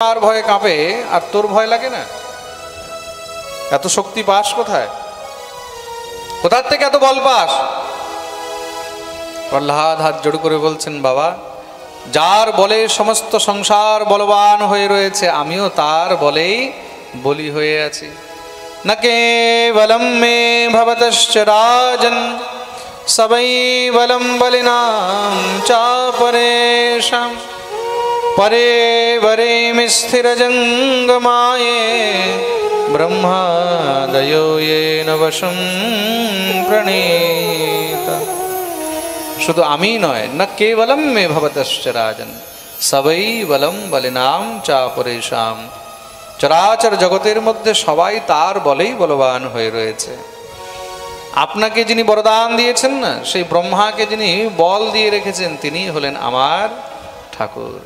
আর ভয়ে কাঁপে আর তোর ভয় লাগে না? এত শক্তি পাস কোথায়? কোথার থেকে এত বল পাস? প্রহ্লাদ হাত জোড় করে বলছেন, বাবা, যার বলে সমস্ত সংসার বলবান হয়ে রয়েছে, আমিও তার বলেই বলি হয়ে আছি। ন কেবলম মে ভবতশ্চ রাজন সবৈবলম বলিনাম চাপরেশাম পরে বরে স্থির জঙ্গমায়ে ব্রহ্মাদয়ো येन বশং প্রণীত। শুধু আমি নয়, না কেবলম মে ভবতশ্চ রাজন সবৈবলম বলিনাম চাপরেশাম, চরাচর জগতের মধ্যে সবাই তার বলেই বলবান হয়ে রয়েছে। আপনাকে যিনি বরদান দিয়েছেন না, সেই ব্রহ্মাকে যিনি বল দিয়ে রেখেছেন, তিনি হলেন আমার ঠাকুর।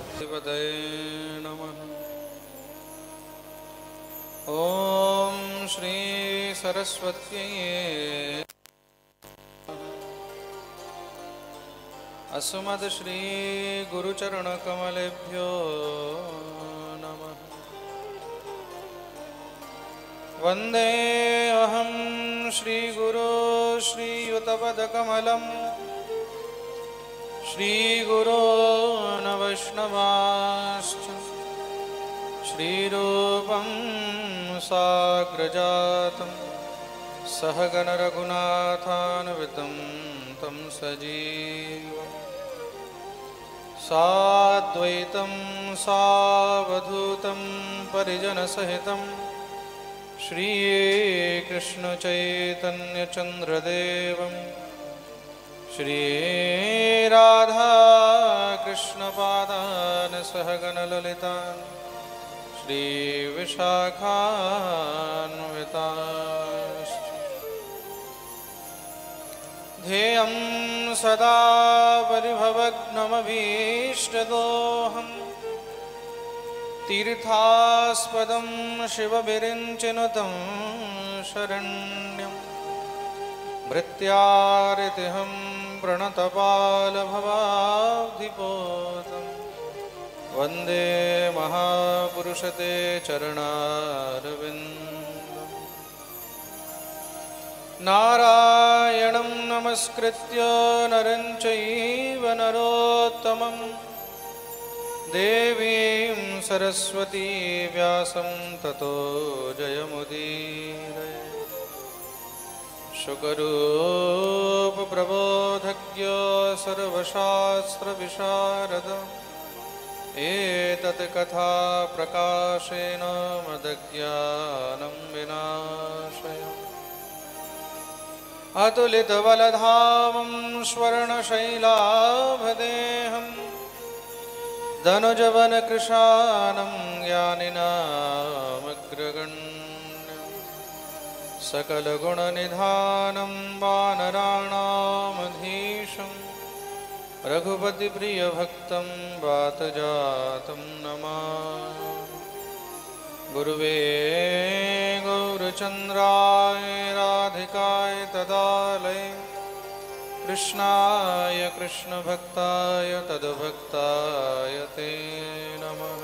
ওম শ্রী সরস্বতী अस्मद् श्री गुरुचरण कमलेभ्यो नमः। वंदे अहं श्री गुरु श्रीयुतपदकमलं श्री गुरो न वैष्णवाश्च श्रीरूपं साग्रजातं सहगण रघुनाथान्वितं तं सजीवम् साद्वैतं सावधूतं परिजनसहितं श्रीकृष्णचैतन्यचन्द्रदेवं श्रीराधाकृष्णपादान् सहगणललितान् श्रीविशाखान्विताश्च। ध्येयं सदा परिभवग्नमभीष्टदोहं तीर्थास्पदं शिवविरिञ्चिनुतं शरण्यं भृत्यारितिहं प्रणतपालभवाब्धिपोतं वन्दे महापुरुषते चरणारविन्दम्। नारायणं नमस्कृत्य नरं चैव नरोत्तमं देवीं सरस्वती व्यासं ततो जयमुदीरये। शुकरूपप्रबोधज्ञ सर्वशास्त्रविशारद एतत् कथा प्रकाशेन मदज्ञानं विनाशय। अतुलितबलधामं स्वर्णशैलाभदेहं धनुजवनकृशानं ज्ञानिनामग्रगण्यं सकलगुणनिधानं वानराणामधीशं रघुपतिप्रियभक्तं वातजातं नमामि। गुरुवे गौरचन्द्राय राधिकाय तदालये कृष्णाय कृष्णभक्ताय तद्भक्ताय ते नमः।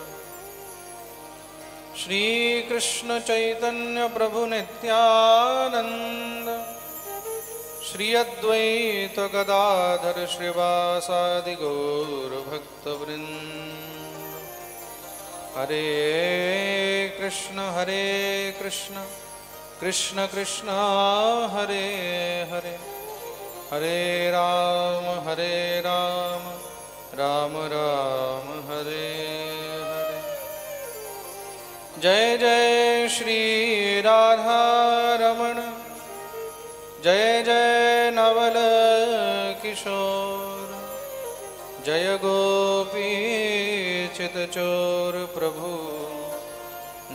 श्रीकृष्ण चैतन्य प्रभु नित्यानंद श्री अद्वैत गदाधर श्रीवासादि गौर भक्तवृंद। हरे कृष्ण कृष्ण कृष्ण हरे हरे, हरे राम राम राम हरे हरे। जय जय श्री राधा रमण, जय जय नवल किशोर, जय गोपी चितचोर प्रभु,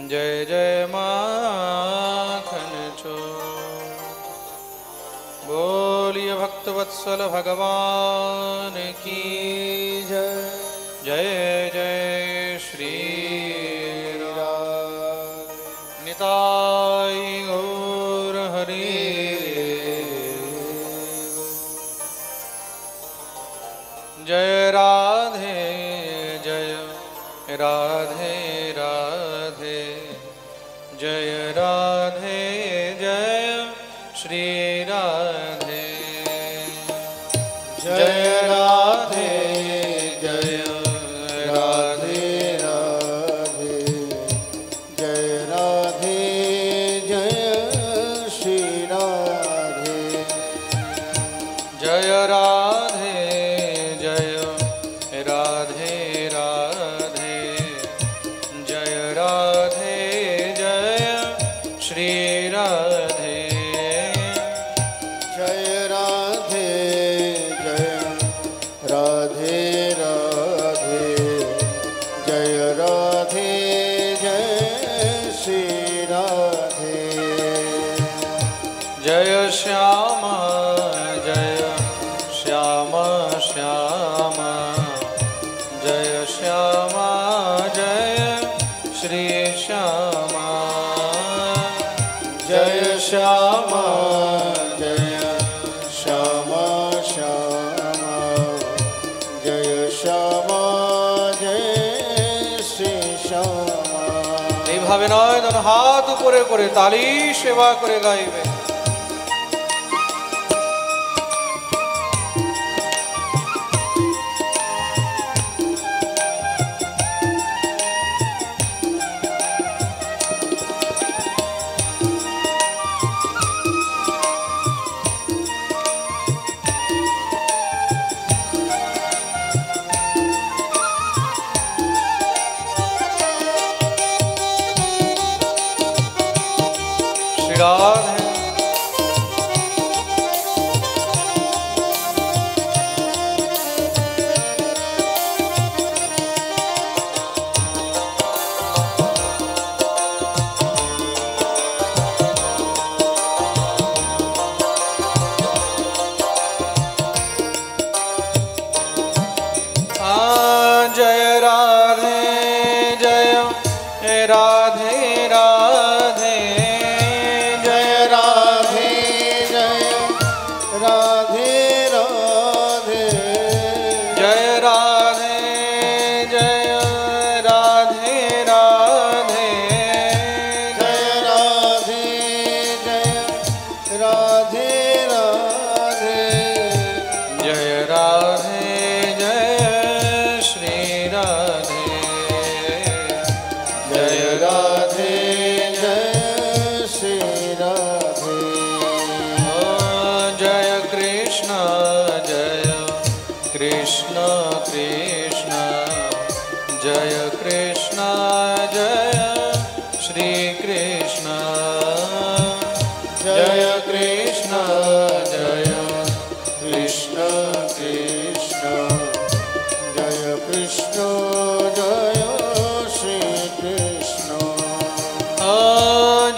जय जय माखन चोर। बोलिए भक्तवत्सल भगवान की जय। जय जय श्री राम। निताई गौर हरि। जय राधे जय राधे राधे। जय राधे जय श्री राधे जय राधे जय राधे राधे जय राधे जय श्री राधे जय राधे जय राधे राधे जय राधे जय श्री राधे जय राधे जय राधे राधे जय राधे जय श्री राधे जय श्यामा जय श्यामा श्यामा जय श्यामा जय श्री श्यामा जय श्यामा जय श्यामा श्यामा जय श्यामा जय श्री श्यामा এইভাবে নয় যেন হাত উপরে করে তালি সেবা করে গাইবে श्री राधे जय राधे जय राधे राधे जय राधे जय राधे राधे जय राधे जय राधे राधे जय राधे जय राधे राधे जय राधे जय श्री राधे जय राधे जय श्री राधे जय कृष्ण कृष्ण कृष्ण जय कृष्ण जय श्री कृष्ण जय कृष्ण जय कृष्ण कृष्ण जय कृष्ण जय श्री कृष्ण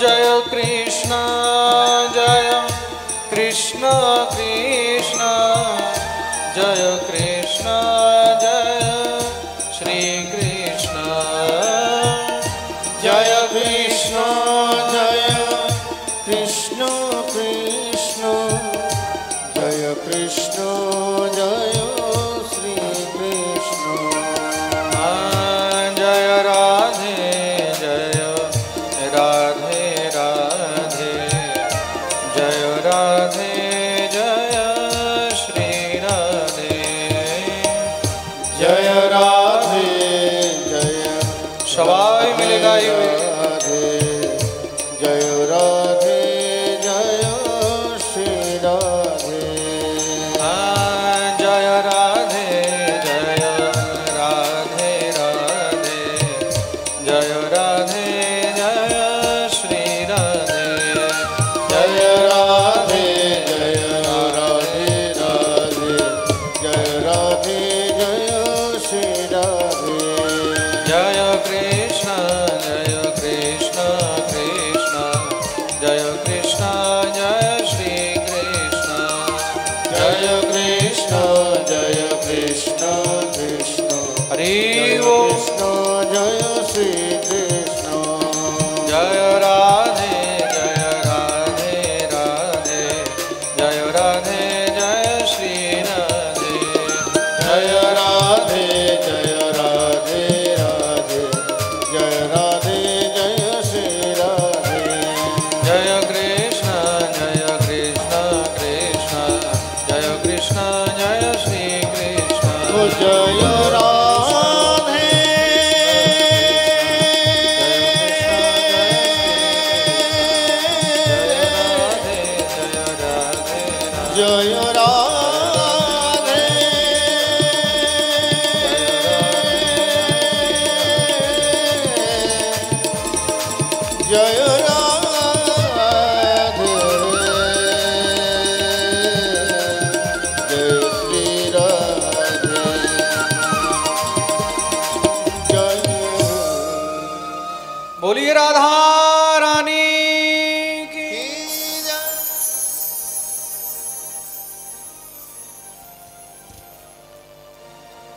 जय कृष्ण जय कृष्ण कृष्ण जय कृष्ण जय श्री कृष्ण जय कृष्ण जय कृष्ण कृष्ण जय कृष्ण जय श्री कृष्ण जय राधे जय राधे राधे जय राधे जय श्री राधे जय राधे जय सबाई मिले गाइबे राधे जय राधे जय श्री राधे जय राधे जय राधे राधे जय राधे जय श्री राधे जय राधे जय राधे राधे जय राधे जय श्री राधे जय कृष्ण कृष्ण जय कृष्ण जय श्री कृष्ण जय कृष्ण कृष्ण हरि जय ओम कृष्ण जय श्री कृष्ण জয় রাধে জয় শ্রী রাধে জয় बोलिए राधा रानी की।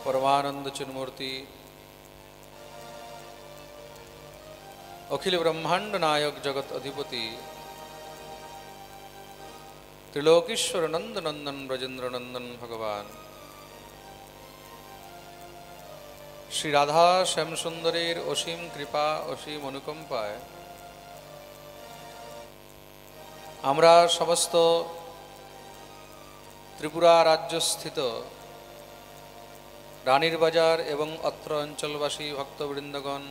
परमानंद चिन्मूर्ति अखिल ब्रह्मांड नायक जगत अधिपति त्रिलोकीश्वर नंद नंदन ब्रजेंद्र नंदन भगवान श्री राधा श्याम सुंदरेर असीम कृपा असीम अनुकंपाय आमरा समस्त त्रिपुरा राज्यस्थित रानीर बाजार एवं अत्र अंचलवासी भक्तवृंदगण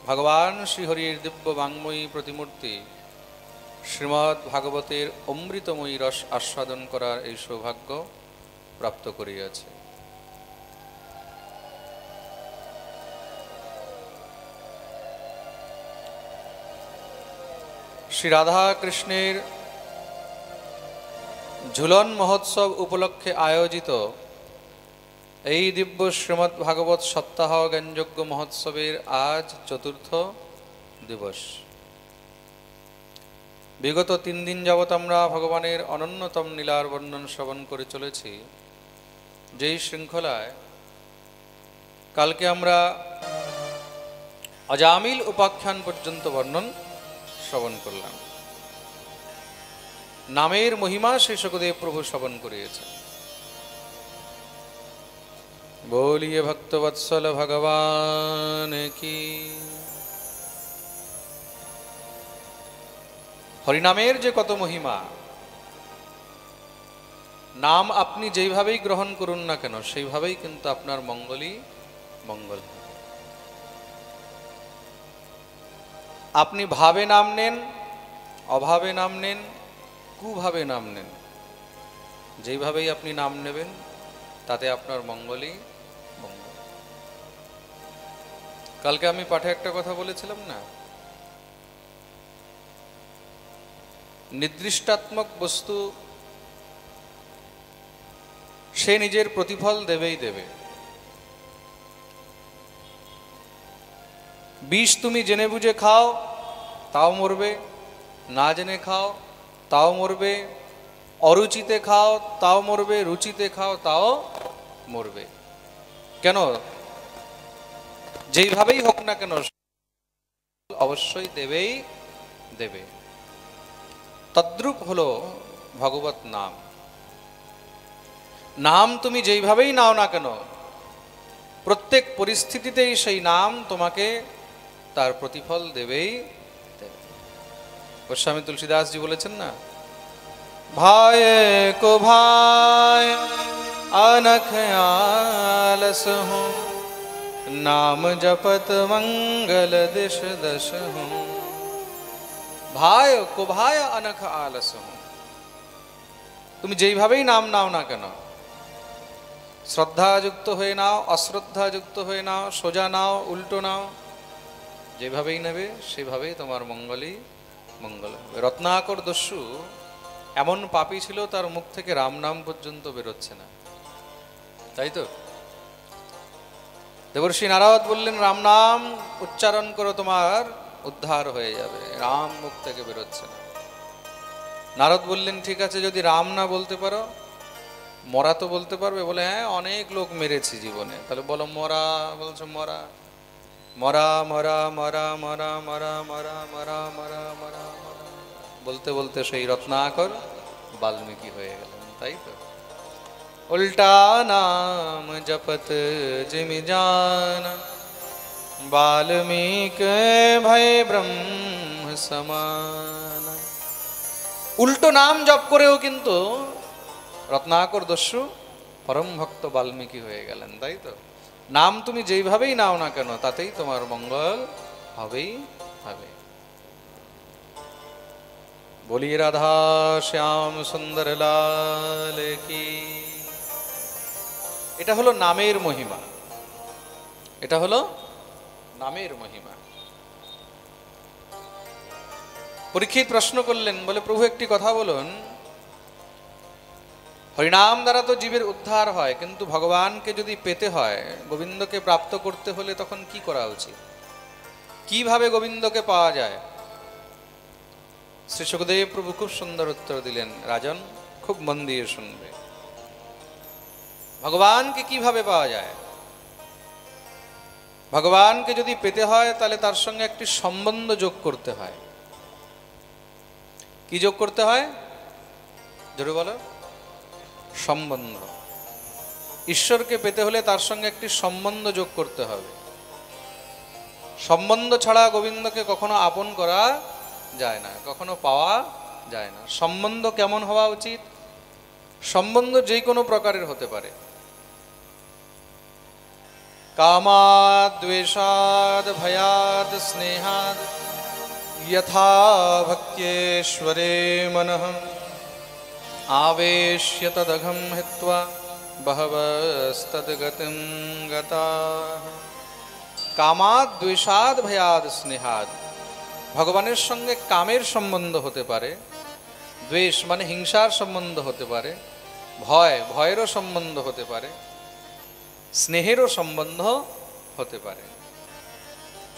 भगवान श्रीहरिर दिव्य वाङ्मयी प्रतिमूर्ति श्रीमद् भागवतेर अमृतमयी रस आस्वादन करार এই सौभाग्य प्राप्त करियाছে। श्री राधा कृष्णेर झुलन महोत्सव उपलक्षे आयोजित এই दिव्य श्रीमद् भागवत सप्ताह ज्ञानयज्ञ महोत्सवेर आज चतुर्थ दिवस। विगत 3 दिन যাবত আমরা ভগবানের অনন্যতম লীলার বর্ণন শ্রবণ করে চলেছি। যেই শৃঙ্খলায় কালকে আমরা अजामिल उपाख्यान पर्यन्त वर्णन श्रवण करलाम। नामेर महिमा श्री सुखदेव प्रभु श्रवण करिয়েছেন। बोलिए भक्तवत्सल भगवान की। हरिनामेर जे कत महिमा, नाम अपनी যেইভাবেই গ্রহণ করুন না কেন সেইভাবেই কিন্তু আপনার মঙ্গলই মঙ্গল। আপনি ভাবে নাম নেন, অভাবে নাম নেন, কুভাবে নাম নেন, যেইভাবেই আপনি নাম নেবেন তাতে আপনার মঙ্গলই মঙ্গল। কালকে আমি পাঠে একটা কথা বলেছিলাম না, নির্দিষ্টাত্মক বস্তু সে নিজের প্রতিফল দেবেই দেবে। বিষ তুমি জেনে বুঝে খাও তাও মরবে, না জেনে খাও তাও মরবে, অরুচিতে খাও তাও মরবে, রুচিতে খাও তাও মরবে। কেন? যেইভাবেই হোক না কেন অবশ্যই দেবেই দেবে। তদ্রূপ হলো ভগবত নাম। নাম তুমি যেইভাবেই নাও না কেন প্রত্যেক পরিস্থিতিতেই সেই নাম তোমাকে তার প্রতিফল দেবেই দেবে। গোস্বামী তুলসীদাস জি বলেছেন না, भाय को भाय अनख आलस हूँ, नाम जपत मंगल दिश दश हूँ। भाय को भाय अनख आलस हूँ। তুমি যেইভাবেই নাম নাও না কেন, শ্রদ্ধাযুক্ত হয়ে নাও, অশ্রদ্ধাযুক্ত হয়ে নাও, সোজা নাও, উল্টো নাও, যেভাবেই নেবে সেভাবেই তোমার মঙ্গলই মঙ্গল হবে। রত্নাকর দস্যু এমন পাপী ছিল তার মুখ থেকে রাম নাম পর্যন্ত বেরোচ্ছে না, তাই তো? দেবর্ষি নারদ বললেন রাম নাম উচ্চারণ করো তোমার উদ্ধার হয়ে যাবে, রাম মুখ থেকে বেরোচ্ছে না। নারদ বললেন ঠিক আছে, যদি রাম না বলতে পারো মরা তো বলতে পারবে? বলে হ্যাঁ, অনেক লোক মেরেছি জীবনে। তাহলে বলো মরা। বলছো মরা, মরা মরা মরা মরা মরা মরা মরা মরা মরা মরা বলতে বলতে সেই রত্নাকর বাল্মীকি হয়ে গেলেন, তাই তো? উল্টা নাম জপত জিমি জান, বাল্মীকি ভয় ব্রহ্ম সমান। উল্টো নাম জপ করেও কিন্তু রত্নাকর দস্যু পরম ভক্ত বাল্মীকি হয়ে গেলেন, তাই তো? নাম তুমি যেইভাবেই নাও না কেন তাতেই তোমার মঙ্গল হবেই হবে। बोलिए राधा श्याम सुंदर लाल की। এটা হলো নামের মহিমা, এটা হলো নামের মহিমা। পরীক্ষিত প্রশ্ন করলেন, বলে প্রভু একটি কথা বলুন, হরিনাম দ্বারা তো জীবের উদ্ধার হয়, কিন্তু ভগবানকে যদি পেতে হয়, গোবিন্দকে প্রাপ্ত করতে হলে তখন কি করা উচিত? কিভাবে গোবিন্দকে পাওয়া যায়? শ্রী সুখদেব প্রভু খুব সুন্দর উত্তর দিলেন। রাজন, খুব মন দিয়ে শুনবে। ভগবানকে কিভাবে পাওয়া যায়? ভগবানকে যদি পেতে হয় তাহলে তার সঙ্গে একটি সম্বন্ধ যোগ করতে হয়। কি যোগ করতে হয়? জোরে বলো। সম্বন্ধ। ঈশ্বরকে পেতে হলে তার সঙ্গে একটি সম্বন্ধ যোগ করতে হবে। সম্বন্ধ ছাড়া গোবিন্দকে কখনো আপন করা যায় না, কখনো পাওয়া যায় না। সম্বন্ধ কেমন হওয়া উচিত? সম্বন্ধ যে কোনো প্রকারের হতে পারে। কামাদ দ্বেষাদ ভয়াদ স্নেহাদ যথা ভক্ত্যেশ্বরে মনঃ আবেশ্য তদঘম হিত্বা বহবস্তদ্গতিম গতাঃ। কামাদ দ্বেষাদ ভয়াদ স্নেহাদ, ভগবানের সঙ্গে কামের সম্বন্ধ হতে পারে, দ্বেষ মানে হিংসার সম্বন্ধ হতে পারে, ভয়েরও সম্বন্ধ হতে পারে, স্নেহেরও সম্বন্ধ হতে পারে।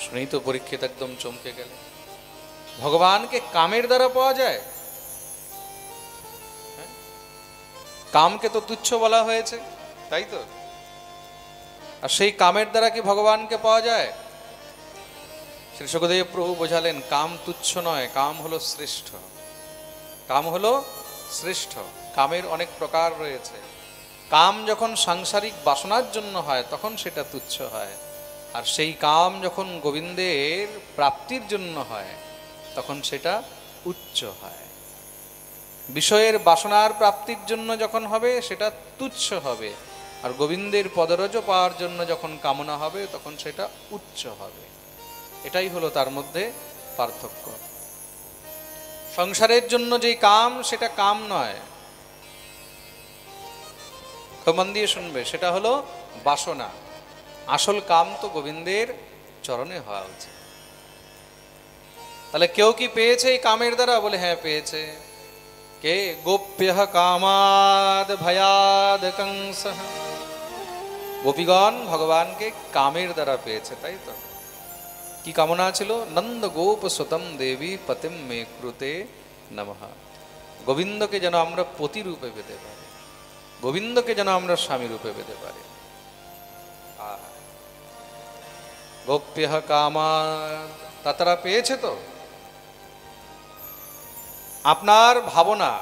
শুনেই তো পরীক্ষিত একদম চমকে গেল। ভগবানকে কামের দ্বারা পাওয়া যায়? কামকে তো তুচ্ছ বলা হয়েছে, তাই তো? আর সেই কামের দ্বারা কি ভগবানকে পাওয়া যায়? শ্রী সুখদেব প্রভু বোঝালেন, কাম তুচ্ছ নয়, কাম হলো শ্রেষ্ঠ। কাম হলো শ্রেষ্ঠ। কামের অনেক প্রকার রয়েছে। কাম যখন সাংসারিক বাসনার জন্য হয় তখন সেটা তুচ্ছ হয়, আর সেই কাম যখন গোবিন্দের প্রাপ্তির জন্য হয় তখন সেটা উচ্চ হয়। বিষয়ের বাসনার প্রাপ্তির জন্য যখন হবে সেটা তুচ্ছ হবে, আর গোবিন্দের পদরজ পাওয়ার জন্য যখন কামনা হবে তখন সেটা উচ্চ হবে। এটাই হলো তার মধ্যে পার্থক্য। সংসারের জন্য যে কাম সেটা কাম নয়, খুব মন দিয়ে শুনবে, সেটা হলো বাসনা। আসল কাম তো গোবিন্দের চরণে হওয়া উচিত। তাহলে কেউ কি পেয়েছে এই কামের দ্বারা? বলে হ্যাঁ পেয়েছে। কে? গোপ্য কামাদ ভয়াদ কংস। গোপীগণ ভগবানকে কামের দ্বারা পেয়েছে, তাই তো? কি কামনা ছিল? নন্দ গোপ সুতম দেবী পতিম মে কৃতে নমঃ। গোবিন্দকে যেন আমরা পতি রূপে পেতে পারি, গোবিন্দকে যেন আমরা স্বামী রূপে পেতে পারি। গোপ্য কামাদ, তা তারা পেয়েছে তো? আপনার ভাবনা,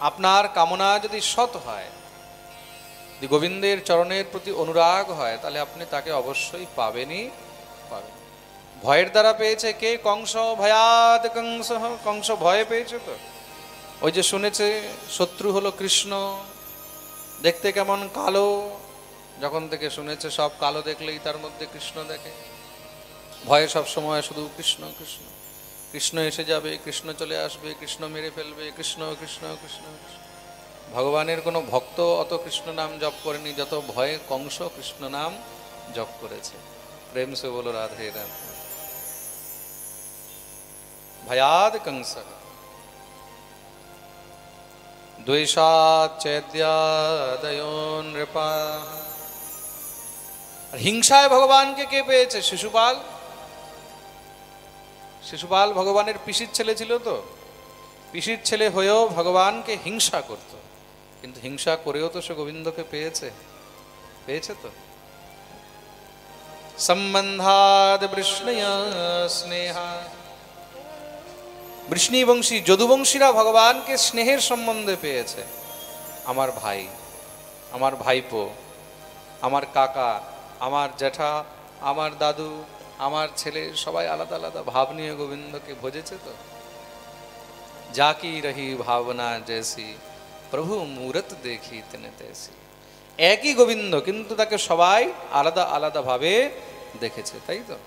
আপনার কামনা যদি সৎ হয়, যদি গোবিন্দের চরণের প্রতি অনুরাগ হয়, তাহলে আপনি তাকে অবশ্যই পাবেনই পাবেন। ভয়ের দ্বারা পেয়েছে কে? কংস। ভয়াদ কংস, কংস ভয়ে পেয়েছে তো। ওই যে শুনেছে শত্রু হলো কৃষ্ণ, দেখতে কেমন কালো, যখন থেকে শুনেছে সব কালো দেখলেই তার মধ্যে কৃষ্ণ দেখে। ভয়ে সব সময় শুধু কৃষ্ণ কৃষ্ণ, কৃষ্ণ এসে যাবে, কৃষ্ণ চলে আসবে, কৃষ্ণ মেরে ফেলবে, কৃষ্ণ কৃষ্ণ কৃষ্ণ কৃষ্ণ। ভগবানের কোনো ভক্ত অত কৃষ্ণ নাম জপ করেনি যত ভয়ে কংস কৃষ্ণ নাম জপ করেছে। প্রেম সে বলো রাধে রাধে। ভয়াদ কংস দ্বেষাৎ চৈদ্যাদয়ো নৃপা। হিংসায় ভগবানকে কে পেয়েছে? শিশুপাল। শিশুপাল ভগবানের পিসির ছেলে ছিল তো। পিসির ছেলে হয়েও ভগবানকে হিংসা করত, কিন্তু হিংসা করেও তো সে গোবিন্দকে পেয়েছে, পেয়েছে তো। সম্বন্ধাদ বৃষ্ণয়া স্নেহা। বৃষ্ণিবংশী যদুবংশীরা ভগবানকে স্নেহের সম্বন্ধে পেয়েছে। আমার ভাই, আমার ভাইপো, আমার কাকা, আমার জ্যাঠা, আমার দাদু, আমার ছেলে, সবাই আলাদা আলাদা ভাব নিয়ে গোবিন্দকে ভজেছে তো। যা কি রহি ভাবনা জেসি, প্রভু মূরত দেখি তেনে তেসি। একই গোবিন্দ, কিন্তু তাকে সবাই আলাদা আলাদা ভাবে দেখেছে, তাই তো।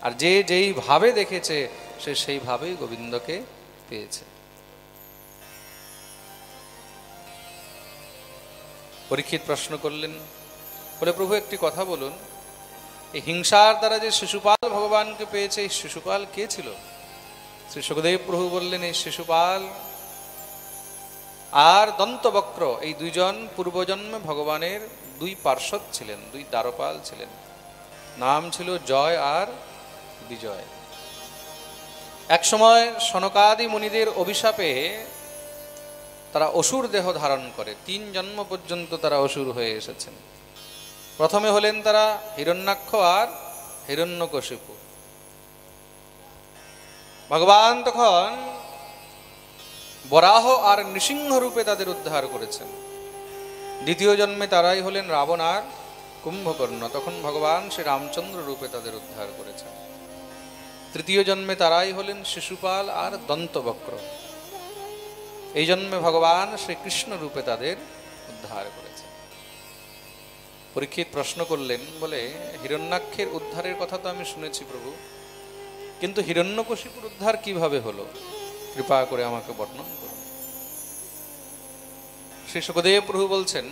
আর যে যেই ভাবে দেখেছে সে সেইভাবেই গোবিন্দকে পেয়েছে। পরীক্ষিত প্রশ্ন করলেন, বলে প্রভু একটি কথা বলুন, এই হিংসার দ্বারা যে শিশুপাল ভগবানকে পেয়েছে, এই শিশুপাল কে ছিল? শ্রী সুখদেব প্রভু বললেন, এই শিশুপাল আর দন্তবক্র এই দুইজন পূর্বজন্মে ভগবানের দুই পার্ষদ ছিলেন, দুই দ্বারপাল ছিলেন। নাম ছিল জয় আর বিজয়। একসময় সনকাদি মুনিদের অভিশাপে তারা অসুর দেহ ধারণ করে, 3 জন্ম পর্যন্ত তারা অসুর হয়ে এসেছেন। প্রথমে হলেন তারা হিরণ্যাক্ষ আর হিরণ্যকশিপু। ভগবান তখন বরাহ আর নৃসিংহ রূপে তাদের উদ্ধার করেছেন। দ্বিতীয় জন্মে তারাই হলেন রাবণ আর কুম্ভকর্ণ, তখন ভগবান শ্রী রামচন্দ্র রূপে তাদের উদ্ধার করেছেন। তৃতীয় জন্মে তারাই হলেন শিশুপাল আর দন্তবক্র। এই জন্মে ভগবান শ্রীকৃষ্ণ রূপে তাদের উদ্ধার করেছেন। পরীক্ষিত প্রশ্ন করলেন, বলে হিরণ্যাক্ষের উদ্ধারের কথা তো আমি শুনেছি প্রভু, কিন্তু হিরণ্যকশিপুর উদ্ধার কিভাবে হলো, কৃপা করে আমাকে বর্ণন করুন। শ্রী সুখদেব প্রভু বলছেন,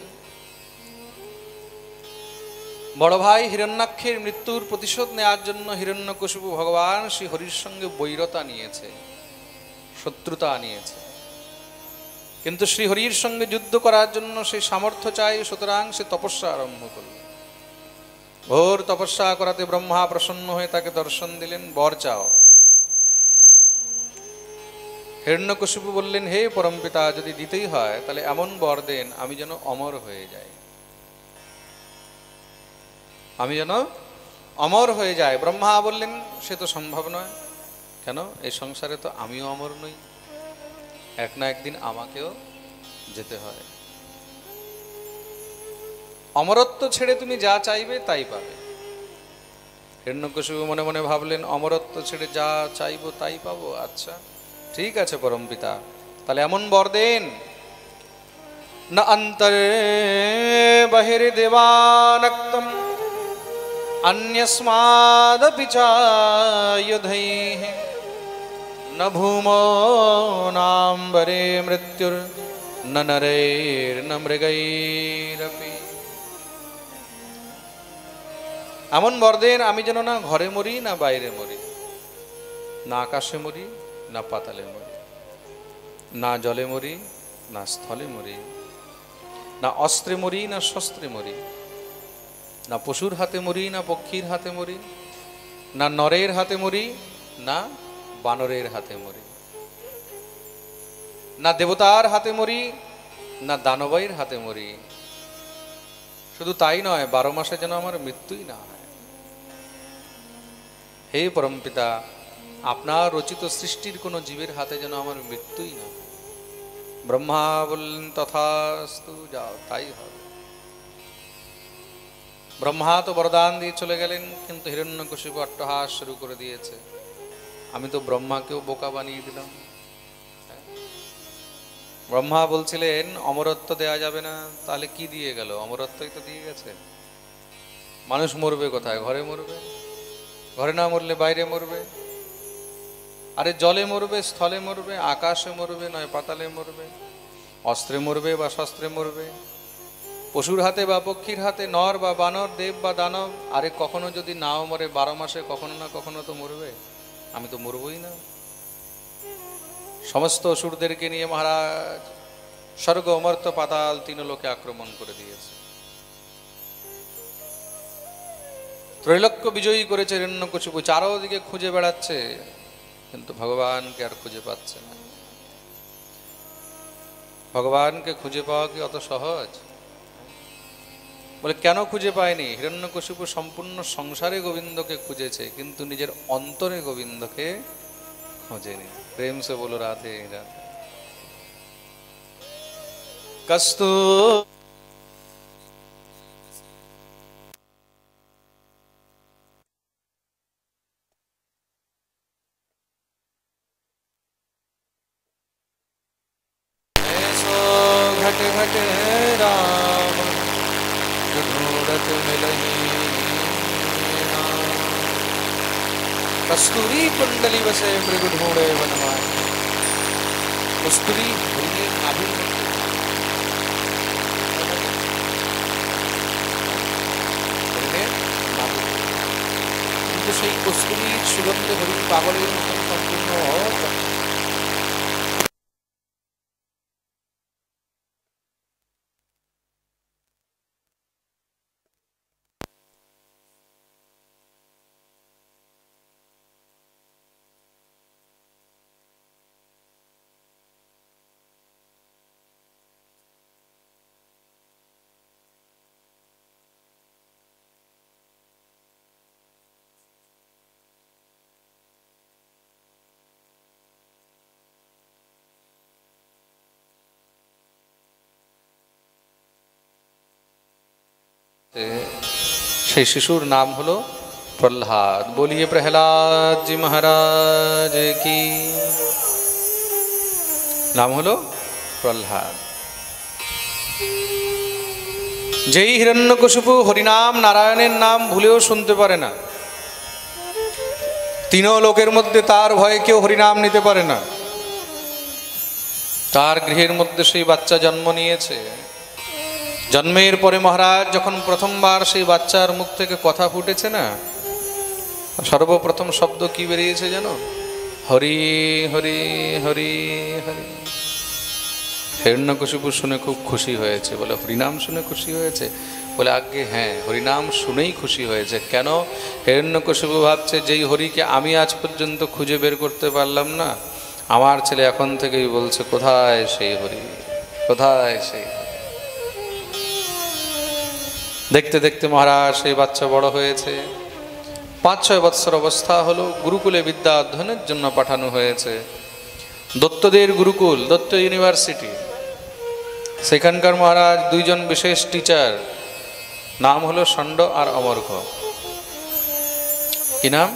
বড় ভাই হিরণ্যাক্ষের মৃত্যুর প্রতিশোধ নেওয়ার জন্য হিরণ্যকশিপু ভগবান শ্রী হরির সঙ্গে বৈরতা নিয়েছে, শত্রুতা নিয়েছে। কিন্তু শ্রী হরির সঙ্গে যুদ্ধ করার জন্য সেই সামর্থ্য চাই, সুতরাং সে তপস্যা আরম্ভ করল। ঘোর তপস্যা করাতে ব্রহ্মা প্রসন্ন হয়ে তাকে দর্শন দিলেন, বর চাও। হিরণ্যকশিপু বললেন, হে পরমপিতা, যদি দিতেই হয় তাহলে এমন বর দেন আমি যেন অমর হয়ে যাই, আমি যেন অমর হয়ে যায়। ব্রহ্মা বললেন, সে তো সম্ভব নয়। কেন? এই সংসারে তো আমিও অমর নই, এক না একদিন আমাকেও যেতে হয়। অমরত্ব ছেড়ে তুমি যা চাইবে তাই পাবে। হিরণ্যকশিপু মনে মনে ভাবলেন, অমরত্ব ছেড়ে যা চাইবো তাই পাবো? আচ্ছা ঠিক আছে পরমপিতা, তাহলে এমন বর দেন, না অন্তরে বহির্দেবানক্তম अन्यस्मादपि चायुधैः न भूमो नाम्बरे मृत्युर्न नरैर्न मृगैरपि। এমন বর দেন আমি যেন না ঘরে মরি, না বাইরে মরি, না আকাশে মরি, না পাতালে মরি, না জলে মরি, না স্থলে মরি, না অস্ত্রে মরি, না শস্ত্রে মরি, না পশুর হাতে মরি, না পক্ষীর হাতে মরি, না নরের হাতে মরি, না বানরের হাতে মরি, না দেবতার হাতে মরি, না দানবের হাতে মরি। শুধু তাই নয়, 12 মাসে যেন আমার মৃত্যুই না হয়। হে পরমপিতা, আপনার রচিত সৃষ্টির কোনো জীবের হাতে যেন আমার মৃত্যুই না হয়। ব্রহ্মা বললেন, তথাস্তু, যাও, তাই হবে। ব্রহ্মা তো বরদান দিয়ে চলে গেলেন, কিন্তু হিরণ্যকশিপু অট্টহাস শুরু করে দিয়েছে, আমি তো ব্রহ্মাকেও বোকা বানিয়ে দিলাম। ব্রহ্মা বলছিলেন অমরত্ব দেয়া যাবে না, তাহলে কি দিয়ে গেল? অমরত্বই তো দিয়ে গেছে। মানুষ মরবে কোথায়? ঘরে মরবে, ঘরে না মরলে বাইরে মরবে। আরে জলে মরবে, স্থলে মরবে, আকাশে মরবে, নয় পাতালে মরবে, অস্ত্রে মরবে বা শস্ত্রে মরবে, পশুর হাতে বা পক্ষীর হাতে, নর বা বানর, দেব বা দানব। আরে কখনো যদি নাও মরে, 12 মাসে কখনো না কখনো তো মরবে, আমি তো মরবই না। সমস্ত অসুরদেরকে নিয়ে মহারাজ স্বর্গ অমর্ত্য পাতাল 3 লোকে আক্রমণ করে দিয়েছে, ত্রৈলোক্য বিজয়ী করেছে হিরণ্যকশিপু। চারোদিকে খুঁজে বেড়াচ্ছে, কিন্তু ভগবানকে আর খুঁজে পাচ্ছে না। ভগবানকে খুঁজে পাওয়া কি অত সহজ? বলে কেন খুঁজে পায়নি? হিরণ্যকশিপু সম্পূর্ণ সংসারে গোবিন্দকে খুঁজেছে, কিন্তু নিজের অন্তরে গোবিন্দকে খোঁজেনি। প্রেম সে বলো রাধে রাধে। কস্তু घट घट राम ढूंढत मिलहि कस्तूरी कुंडली बसे मृग ढूंढे वनमाली। कस्तूरी हरिये नाभि কিন্তু সেই কস্তুরীর সুগন্ধে হরিণ পাগলের মতন সম্পূর্ণ সেই শিশুর নাম হলো প্রহ্লাদ। বলিয়ে প্রহ্লাদ জি মহারাজ কি। নাম হলো প্রহ্লাদ। যেই হিরণ্যকশিপু হরিনাম নারায়ণের নাম ভুলেও শুনতে পারে না, তিনও লোকের মধ্যে তার ভয়ে কেউ হরিনাম নিতে পারে না, তার গৃহের মধ্যে সেই বাচ্চা জন্ম নিয়েছে। জন্মের পরে মহারাজ যখন প্রথমবার সেই বাচ্চার মুখ থেকে কথা ফুটেছে না, সর্বপ্রথম শব্দ কি বেরিয়েছে জানো? হরি হরি হরি হরি। হিরণ্যকশিপু শুনে খুব খুশি হয়েছে। বলে হরিনাম শুনে খুশি হয়েছে? বলে আজ্ঞে হ্যাঁ, হরিনাম শুনেই খুশি হয়েছে। কেন? হিরণ্যকশিপু ভাবছে যেই হরিকে আমি আজ পর্যন্ত খুঁজে বের করতে পারলাম না, আমার ছেলে এখন থেকেই বলছে কোথায় সেই হরি, কোথায় সেই হরি। দেখতে দেখতে মহারাজ সেই বাচ্চা বড় হয়েছে। 5-6 বৎসর অবস্থা হলো। গুরুকুলে বিদ্যা অধ্যয়নের জন্য পাঠানো হয়েছে। দত্তদের গুরুকুল, দত্ত ইউনিভার্সিটি। সেখানকার মহারাজ 2 জন বিশেষ টিচার, নাম হলো ষণ্ড আর অমর্ক। কি নাম?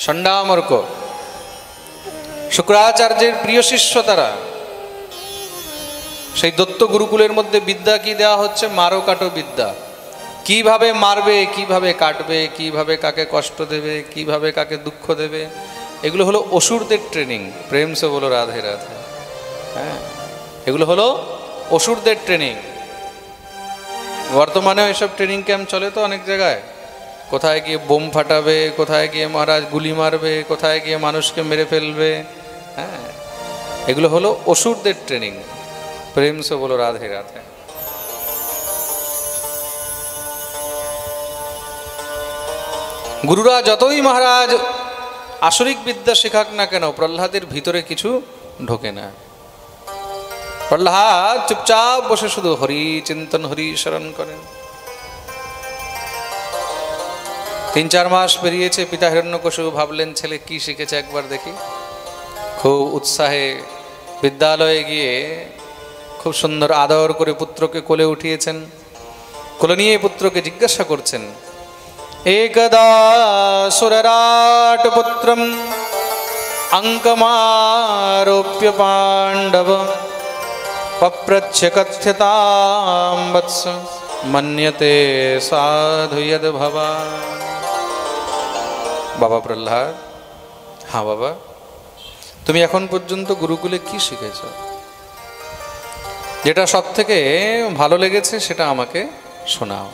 ষণ্ডামর্ক। শুক্রাচার্যের প্রিয় শিষ্য তারা। সেই দত্ত গুরুকুলের মধ্যে বিদ্যা কি দেওয়া হচ্ছে? মারো কাটো বিদ্যা। কিভাবে মারবে, কিভাবে কাটবে, কিভাবে কাকে কষ্ট দেবে, কিভাবে কাকে দুঃখ দেবে, এগুলো হলো অসুরদের ট্রেনিং। প্রেম সে বলো রাধে রাধে। হ্যাঁ, এগুলো হলো অসুরদের ট্রেনিং। বর্তমানেও এসব ট্রেনিং ক্যাম্প চলে তো অনেক জায়গায়। কোথায় গিয়ে বোম ফাটাবে, কোথায় গিয়ে মহারাজ গুলি মারবে, কোথায় গিয়ে মানুষকে মেরে ফেলবে। হ্যাঁ, এগুলো হলো অসুরদের ট্রেনিং। প্রেম সে বলো রাধে রাধে। গুরুরা যতই মহারাজ আসরিক বিদ্যা শেখাক না কেন, প্রহ্লাদের ভিতরে কিছু ঢোকে না। প্রহ্লাদ চুপচাপ বসে শুধু হরি চিন্তন, হরি স্মরণ করেন। 3-4 মাস পেরিয়েছে। পিতা হিরণ্যকশিপু ভাবলেন ছেলে কি শিখেছে একবার দেখি। খুব উৎসাহে বিদ্যালয়ে গিয়ে খুব সুন্দর আদর করে পুত্রকে কোলে উঠিয়েছেন। কোলে নিয়ে পুত্রকে জিজ্ঞাসা করছেন, একদা সুররাট পুত্রম অঙ্কমারোপ্য পাণ্ডব পপ্রচ্ছ কথ্যতাম বৎস মন্যতে সাধু যদ ভবান। বাবা প্রহ্লাদ, হ্যাঁ বাবা, তুমি এখন পর্যন্ত গুরুকুলে কি শিখেছ? যেটা সব থেকে ভালো লেগেছে সেটা আমাকে শোনাও।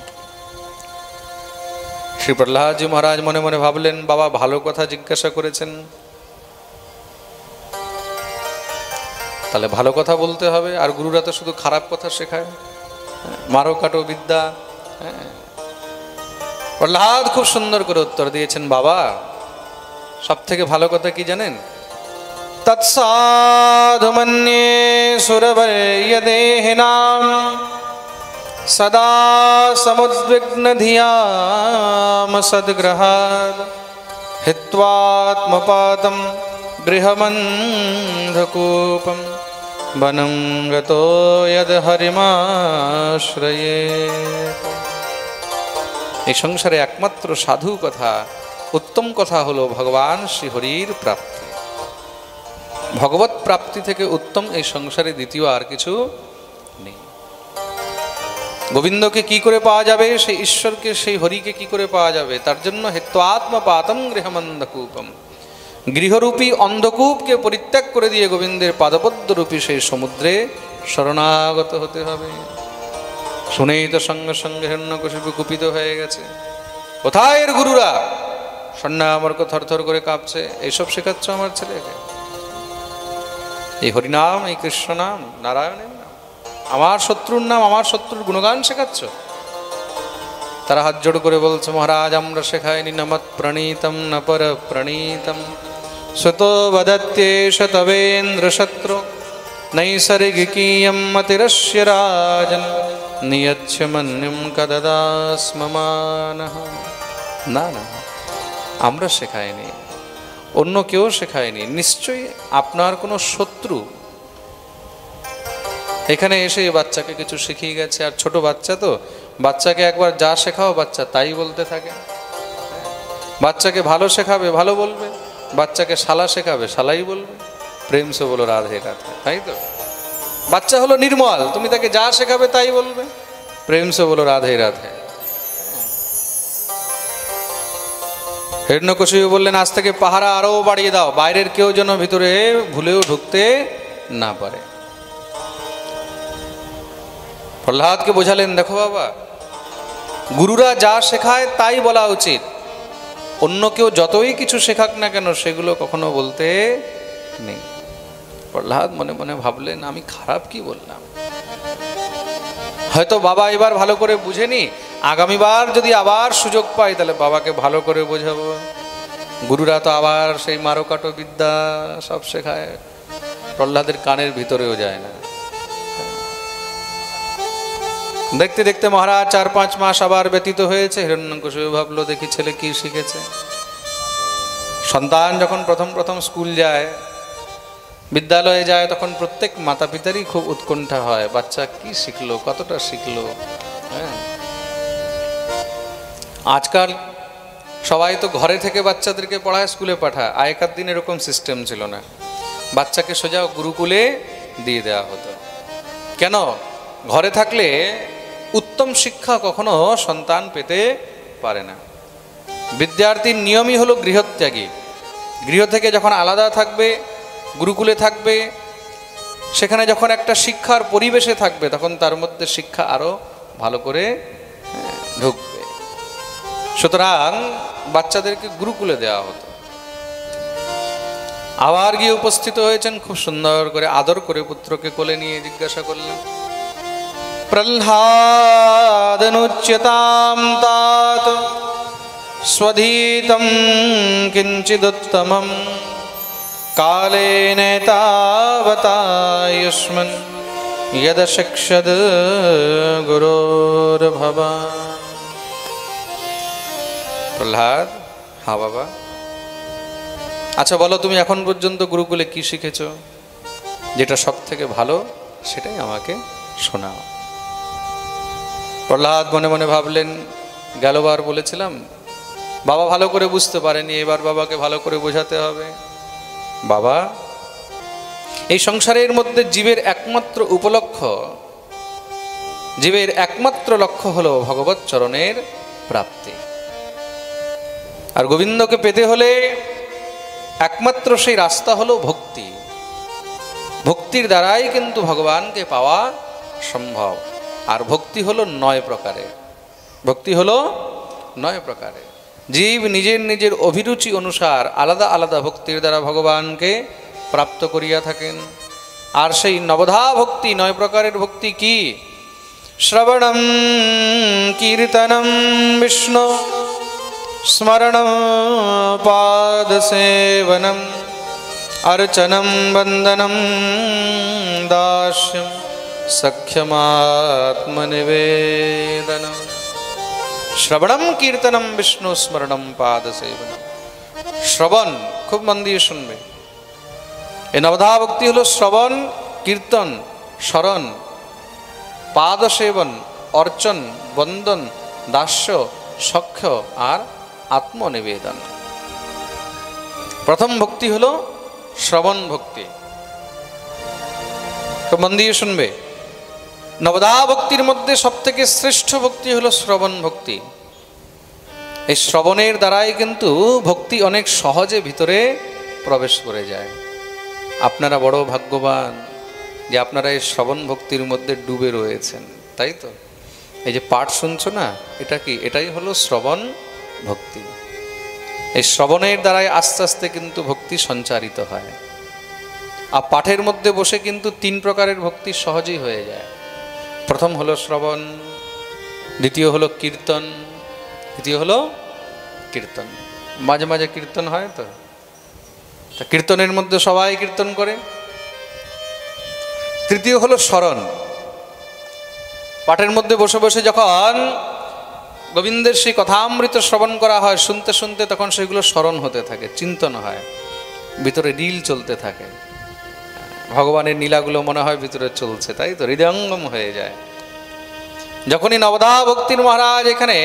শ্রী প্রহ্লাদজি মহারাজ মনে মনে ভাবলেন বাবা ভালো কথা জিজ্ঞাসা করেছেন, তাহলে ভালো কথা বলতে হবে। আর গুরুরা তো শুধু খারাপ কথা শেখায়, মারো কাটো বিদ্যা। প্রহ্লাদ খুব সুন্দর করে উত্তর দিয়েছেন, বাবা সব থেকে ভালো কথা কি জানেন? তৎসাধু মন্যে সুরবর্য দেহিনাম সদা সমুদ্বিগ্ন ধিয়াম সদ্গ্রহাদ হিত্বাত্মপাতম গৃহমন্ধকূপম বনং গতো যদ হরিমাশ্রয়েত। এই সংসারে একমাত্র সাধু কথা, উত্তম কথা হলো ভগবান শ্রীহরির প্রাপ্তি। ভগবত প্রাপ্তি থেকে উত্তম এই সংসারে দ্বিতীয় আর কিছু নেই। গোবিন্দকে কি করে পাওয়া যাবে, সেই ঈশ্বরকে, সেই হরিকে কি করে পাওয়া যাবে? তার জন্য হেত্বাত্মপাতম গৃহমন্ধকূপম, গৃহরূপী অন্ধকূপকে পরিত্যাগ করে দিয়ে গোবিন্দের পাদপদ্মরূপী সেই সমুদ্রে শরণাগত হতে হবে। শুনেই তো সঙ্গে সঙ্গে হিরণ্যকশিপু কুপিত হয়ে গেছে। কোথায় এর গুরুরা? স্বর্ণামর্ক থরথর করে কাঁপছে, এইসব শেখাচ্ছ আমার ছেলেকে? এই হরিনাম, এই কৃষ্ণ নাম, নারায়ণের নাম, আমার শত্রুর নাম, আমার শত্রুর গুণগান শেখাচ্ছ? তারা হাত জোড় করে বলছে, মহারাজ আমরা শেখাইনি নমৎ প্রণীতম ন পর প্রণীতম সুতো বদত্যেষ তবেন্দ্র শত্রু নৈসর্গিকীয়ম মতিরস্য রাজন নিয়চ্ছ মন্যম কদদাস্মমানঃ। না না, আমরা শেখাইনি, অন্য কেউ শেখায়নি, নিশ্চয়ই আপনার কোনো শত্রু এখানে এসে এই বাচ্চাকে কিছু শিখিয়ে গেছে। আর ছোট বাচ্চা তো, বাচ্চাকে একবার যা শেখাও বাচ্চা তাই বলতে থাকে। বাচ্চাকে ভালো শেখাবে ভালো বলবে, বাচ্চাকে শালা শেখাবে শালাই বলবে। প্রেম সে বলো রাধে রাধে, তাই তো? বাচ্চা হলো নির্মল, তুমি তাকে যা শেখাবে তাই বলবে। প্রেম সে বলো রাধে রাধে। হিরণ্যকশিপু বললেন, আজ থেকে পাহারা আরো বাড়িয়ে দাও, বাইরের কেউ যেন ভিতরে ভুলেও ঢুকতে না পারে। প্রহ্লাদকে বোঝালেন, দেখো বাবা, গুরুরা যা শেখায় তাই বলা উচিত, অন্য কেউ যতই কিছু শেখাক না কেন সেগুলো কখনো বলতে নেই। প্রহ্লাদ মনে মনে ভাবলেন, আমি খারাপ কি বললাম? হয়তো বাবা এবার ভালো করে বুঝেনি, আগামীবার যদি আবার সুযোগ পাই তাহলে বাবাকে ভালো করে বোঝাবো। গুরুরা তো আবার সেই মারকাটো বিদ্যা সব শেখায়, প্রহ্লাদের কানের ভিতরেও যায় না। দেখতে দেখতে মহারাজ 4-5 মাস আবার ব্যতীত হয়েছে। হিরণ্যকশিপু ভাবলো, দেখি ছেলে কি শিখেছে। সন্তান যখন প্রথম প্রথম স্কুল যায়, বিদ্যালয়ে যায়, তখন প্রত্যেক মাতা পিতারই খুব উৎকণ্ঠা হয়, বাচ্চা কি শিখলো, কতটা শিখলো। হ্যাঁ, আজকাল সবাই তো ঘরে থেকে বাচ্চাদেরকে পড়ায়, স্কুলে পাঠায়। আগেকার দিন এরকম সিস্টেম ছিল না, বাচ্চাকে সোজা গুরুকুলে দিয়ে দেওয়া হতো। কেন? ঘরে থাকলে উত্তম শিক্ষা কখনো সন্তান পেতে পারে না। বিদ্যার্থীর নিয়মই হলো গৃহত্যাগী। গৃহ থেকে যখন আলাদা থাকবে, গুরুকুলে থাকবে, সেখানে যখন একটা শিক্ষার পরিবেশে থাকবে, তখন তার মধ্যে শিক্ষা আরো ভালো করে ঢুকবে। সুতরাং বাচ্চাদেরকে গুরুকুলে দেওয়া হতো। আবার গিয়ে উপস্থিত হয়েছেন, খুব সুন্দর করে আদর করে পুত্রকে কোলে নিয়ে জিজ্ঞাসা করলেন, প্রহ্লাদনুচ্যতাম তাত স্বধীতম কিঞ্চিদুত্তমম কালেন তাবতায়ুষ্মন যদশিক্ষদ গুরুর্ভবান। প্রহ্লাদ, হ্যাঁ বাবা, আচ্ছা বলো, তুমি এখন পর্যন্ত গুরুকুলে কি শিখেছো? যেটা সব থেকে ভালো সেটাই আমাকে শোনাও। প্রহ্লাদ মনে মনে ভাবলেন, গেলবার বলেছিলাম বাবা ভালো করে বুঝতে পারেনি, এবার বাবাকে ভালো করে বোঝাতে হবে। বাবা, এই সংসারের মধ্যে জীবের একমাত্র উপলক্ষ, জীবের একমাত্র লক্ষ্য হলো ভগবৎ চরণের প্রাপ্তি। আর গোবিন্দকে পেতে হলে একমাত্র সেই রাস্তা হলো ভক্তি। ভক্তির দ্বারাই কিন্তু ভগবানকে পাওয়া সম্ভব। আর ভক্তি হলো 9 প্রকারের। ভক্তি হলো 9 প্রকারের। জীব নিজের নিজের অভিরুচি অনুসার আলাদা আলাদা ভক্তির দ্বারা ভগবানকে প্রাপ্ত করিয়া থাকেন। আর সেই নবধা ভক্তি, 9 প্রকারের ভক্তি কি? শ্রবণম কীর্তনম বিষ্ণু স্মরণম পাদসেবনম अर्चनं वंदनं दास्यं सख्यमात्मनिवेदनम। श्रवणम कीर्तनम विष्णु स्मरणम पादसेवनम। श्रवण, खूब मन दिए सुनबे। ए नवधा भक्ति हलो श्रवण, कीर्तन, शरण, पाद सेवन, अर्चन, वंदन, दास्य, सख्य और आत्मनिवेदन। प्रथम भक्ति हलो श्रवण भक्ति। तो मन दिए सुनबे। नवदा भक्तिर मध्य सबथेके श्रेष्ठ भक्ति हलो श्रवण भक्ति। এই শ্রবণের দ্বারাই কিন্তু ভক্তি অনেক সহজে ভিতরে প্রবেশ করে যায়। আপনারা বড় ভাগ্যবান যে আপনারা এই শ্রবণ ভক্তির মধ্যে ডুবে রয়েছেন, তাই তো? এই যে পাঠ শুনছো না, এটা কি? এটাই হলো শ্রবণ ভক্তি। এই শ্রবণের দ্বারাই আস্তে আস্তে কিন্তু ভক্তি সঞ্চারিত হয়। আর পাঠের মধ্যে বসে কিন্তু 3 প্রকারের ভক্তি সহজেই হয়ে যায়। প্রথম হলো শ্রবণ, দ্বিতীয় হলো কীর্তন, তৃতীয় হলো কীর্তন। মাঝে মাঝে কীর্তন হয় তো, তা কীর্তনের মধ্যে সবাই কীর্তন করে। তৃতীয় হলো স্মরণ। পাঠের মধ্যে বসে বসে যখন গোবিন্দের সেই কথামৃত শ্রবণ করা হয়, শুনতে শুনতে তখন সেগুলো স্মরণ হতে থাকে, চিন্তন হয়, ভিতরে রিল চলতে থাকে, ভগবানের নীলাগুলো মনে হয় ভিতরে চলছে, তাই তো হৃদয়ঙ্গম হয়ে যায়। যখনই নবদা ভক্তির মহারাজ এখানে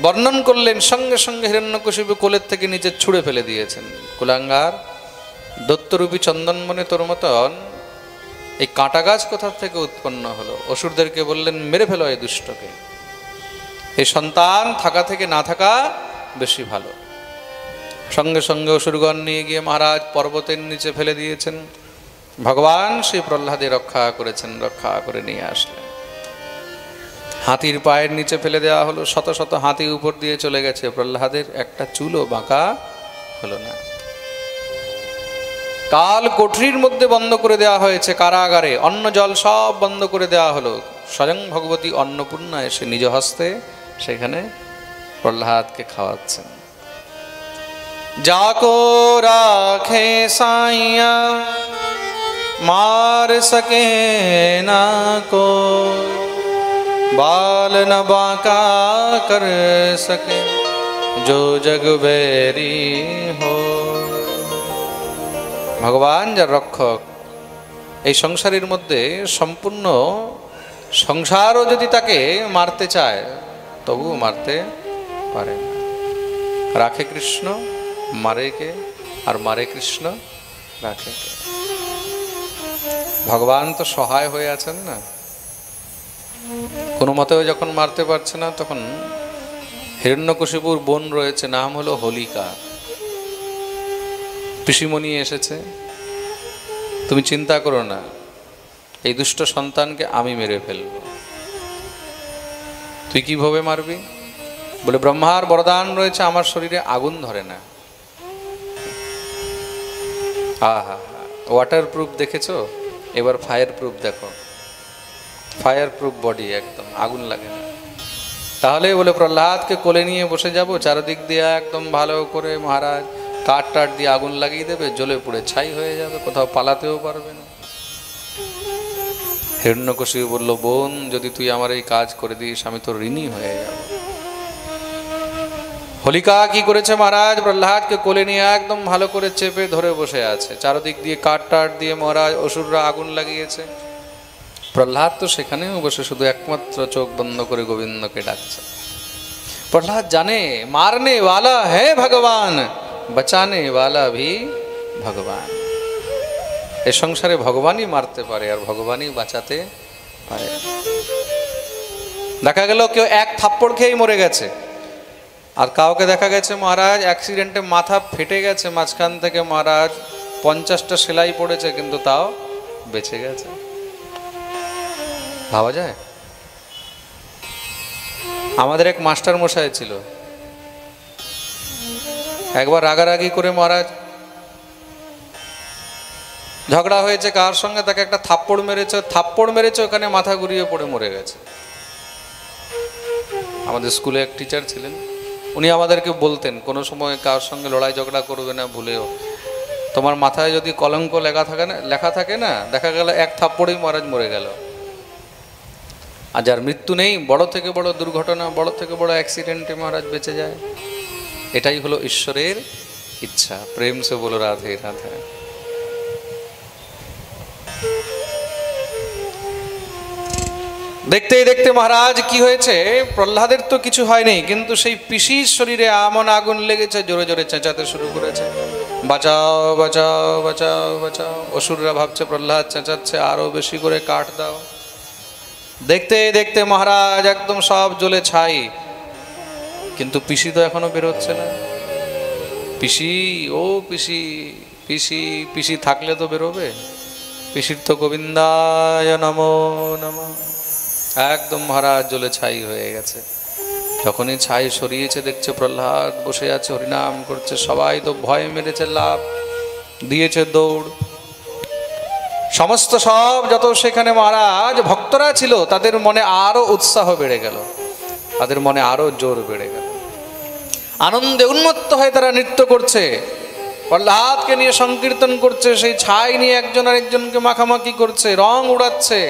বর্ণন করলেন, সঙ্গে সঙ্গে হিরণ্যকশিপু কোলের থেকে নিচে ছুঁড়ে ফেলে দিয়েছেন। কুলাঙ্গার, দত্তরূপী চন্দনমনে তোর মতন এই কাঁটা গাছ কোথা থেকে উৎপন্ন হলো? অসুরদেরকে বললেন, মেরে ফেলো এই দুষ্টকে, এই সন্তান থাকা থেকে না থাকা বেশি ভালো। সঙ্গে সঙ্গে অসুরগণ নিয়ে গিয়ে মহারাজ পর্বতের নিচে ফেলে দিয়েছেন। ভগবান সেই প্রহ্লাদে রক্ষা করেছেন, রক্ষা করে নিয়ে আসলেন। হাতির পায়ের নিচে ফেলে দেওয়া হলো, শত শত হাতি উপর দিয়ে চলে গেছে, প্রহ্লাদের একটা চুলও বাঁকা হলো না। কাল কোঠরির মধ্যে বন্ধ করে দেওয়া হয়েছে, কারাগারে অন্ন জল সব বন্ধ করে দেওয়া হলো। স্বয়ং ভগবতী অন্নপূর্ণা এসে নিজ হস্তে সেখানে প্রহ্লাদকে খাওয়াচ্ছেন। যাকো রাখে সাইয়া মার সকে না কো, बाल न बांका कर सके जो जग बैरी हो। ভগবান যার রক্ষক, এই সংসারের মধ্যে সম্পূর্ণ সংসারও যদি তাকে মারতে চায় তবুও মারতে পারে না। রাখে কৃষ্ণ, মারে কে? আর মারে কৃষ্ণ, রাখে কে? ভগবান তো সহায় হয়ে আছেন না, কোনো মতেও যখন মারতে পারছে না, তখন হিরণ্যকশিপুর বোন রয়েছে, নাম হলো হোলিকা। পিসিমণি এসেছে, তুমি চিন্তা করো না, এই দুষ্ট সন্তানকে আমি মেরে ফেলব। তুই কিভাবে মারবি? বলে, ব্রহ্মার বরদান রয়েছে, আমার শরীরে আগুন ধরে না। আহা, ওয়াটার প্রুফ দেখেছো, এবার ফায়ার প্রুফ দেখো। ফায়ার প্রুফ বডি, একদম আগুন লাগে না। তাহলে বলে প্রহ্লাদকে কোলে নিয়ে বসে যাব, চারদিক দিয়ে একদম ভালো করে মহারাজ কাঠ টাট দিয়ে আগুন লাগিয়ে দেবে, জ্বলে পুড়ে ছাই হয়ে যাবে, কোথাও পালাতেও পারবে না। হিরণ্যকশিপু বলল, বোন, যদি তুই আমার এই কাজ করে দিস আমি তো ঋণী হয়ে যাব। হোলিকা কি করেছে মহারাজ? প্রহ্লাদকে কোলে নিয়ে একদম ভালো করে চেপে ধরে বসে আছে, চারদিক দিয়ে কাঠ টাট দিয়ে মহারাজ অসুররা আগুন লাগিয়েছে। প্রহ্লাদ তো সেখানেও বসে শুধু একমাত্র চোখ বন্ধ করে গোবিন্দকে ডাকছে। প্রহ্লাদ জানে মারনে वाला है ভগবান, বাঁচানে वाला भी ভগবান। এই সংসারে ভগবানই মারতে পারে আর ভগবানই বাঁচাতে পারে। দেখা গেল কেউ এক থাপ্পড় খেয়েই মরে গেছে, আর কাউকে দেখা গেছে মহারাজ অ্যাক্সিডেন্টে মাথা ফেটে গেছে, মাঝখান থেকে মহারাজ 50টা সেলাই পড়েছে, কিন্তু তাও বেঁচে গেছে। ভাবা যায়? আমাদের এক মাস্টার মশাই ছিল, একবার রাগারাগি করে মহারাজ ঝগড়া হয়েছে কার সঙ্গে, তাকে একটা থাপ্পড় মেরেছে, ওখানে মাথা ঘুরিয়ে পড়ে মরে গেছে। আমাদের স্কুলে এক টিচার ছিলেন, উনি আমাদেরকে বলতেন, কোনো সময় কার সঙ্গে লড়াই ঝগড়া করবে না ভুলেও, তোমার মাথায় যদি কলঙ্ক লেখা থাকে না, দেখা গেল এক থাপ্পড়েই মহারাজ মরে গেল। আর যার মৃত্যু নেই, বড় থেকে বড় দুর্ঘটনা, বড় থেকে বড় অ্যাক্সিডেন্টে মহারাজ বেঁচে যায়। এটাই হলো ঈশ্বরের ইচ্ছা। প্রেম সে বলো রাধে রাধে। দেখতে দেখতে মহারাজ কি হয়েছে, প্রহ্লাদের তো কিছু হয়নি, কিন্তু সেই পিসির শরীরে এমন আগুন লেগেছে, জোরে জোরে চেঁচাতে শুরু করেছে, বাঁচাও বাঁচাও বাঁচাও বাঁচাও। অসুররা ভাবছে প্রহ্লাদ চেঁচাচ্ছে, আরো বেশি করে কাঠ দাও। দেখতে দেখতে মহারাজ একদম সব জ্বলে ছাই, কিন্তু পিসি তো এখনো বেরোচ্ছে না। পিসি, ও পিসি, পিসি, পিসি থাকলে তো বেরোবে। পিসির তো গোবিন্দায় নমো নমঃ। একদম মহারাজ জ্বলে ছাই হয়ে গেছে। যখনই ছাই সরিয়েছে দেখছে প্রহ্লাদ বসে আছে, হরিনাম করছে, সবাই তো ভয় মেরেছে লাভ দিয়েছে দৌড়। সমস্ত সব যত সেখানে মহারাজ ভক্তরা ছিল তাদের মনে আরো উৎসাহ বেড়ে গেল, তাদের মনে আরো জোর বেড়ে গেল, আনন্দে উন্মত্ত হয়ে তারা নৃত্য করছে, প্রহ্লাদকে নিয়ে সংকীর্তন করছে, সেই ছাই নিয়ে একজন আরেকজনকে মাখামাখি করছে, রং উড়াচ্ছে।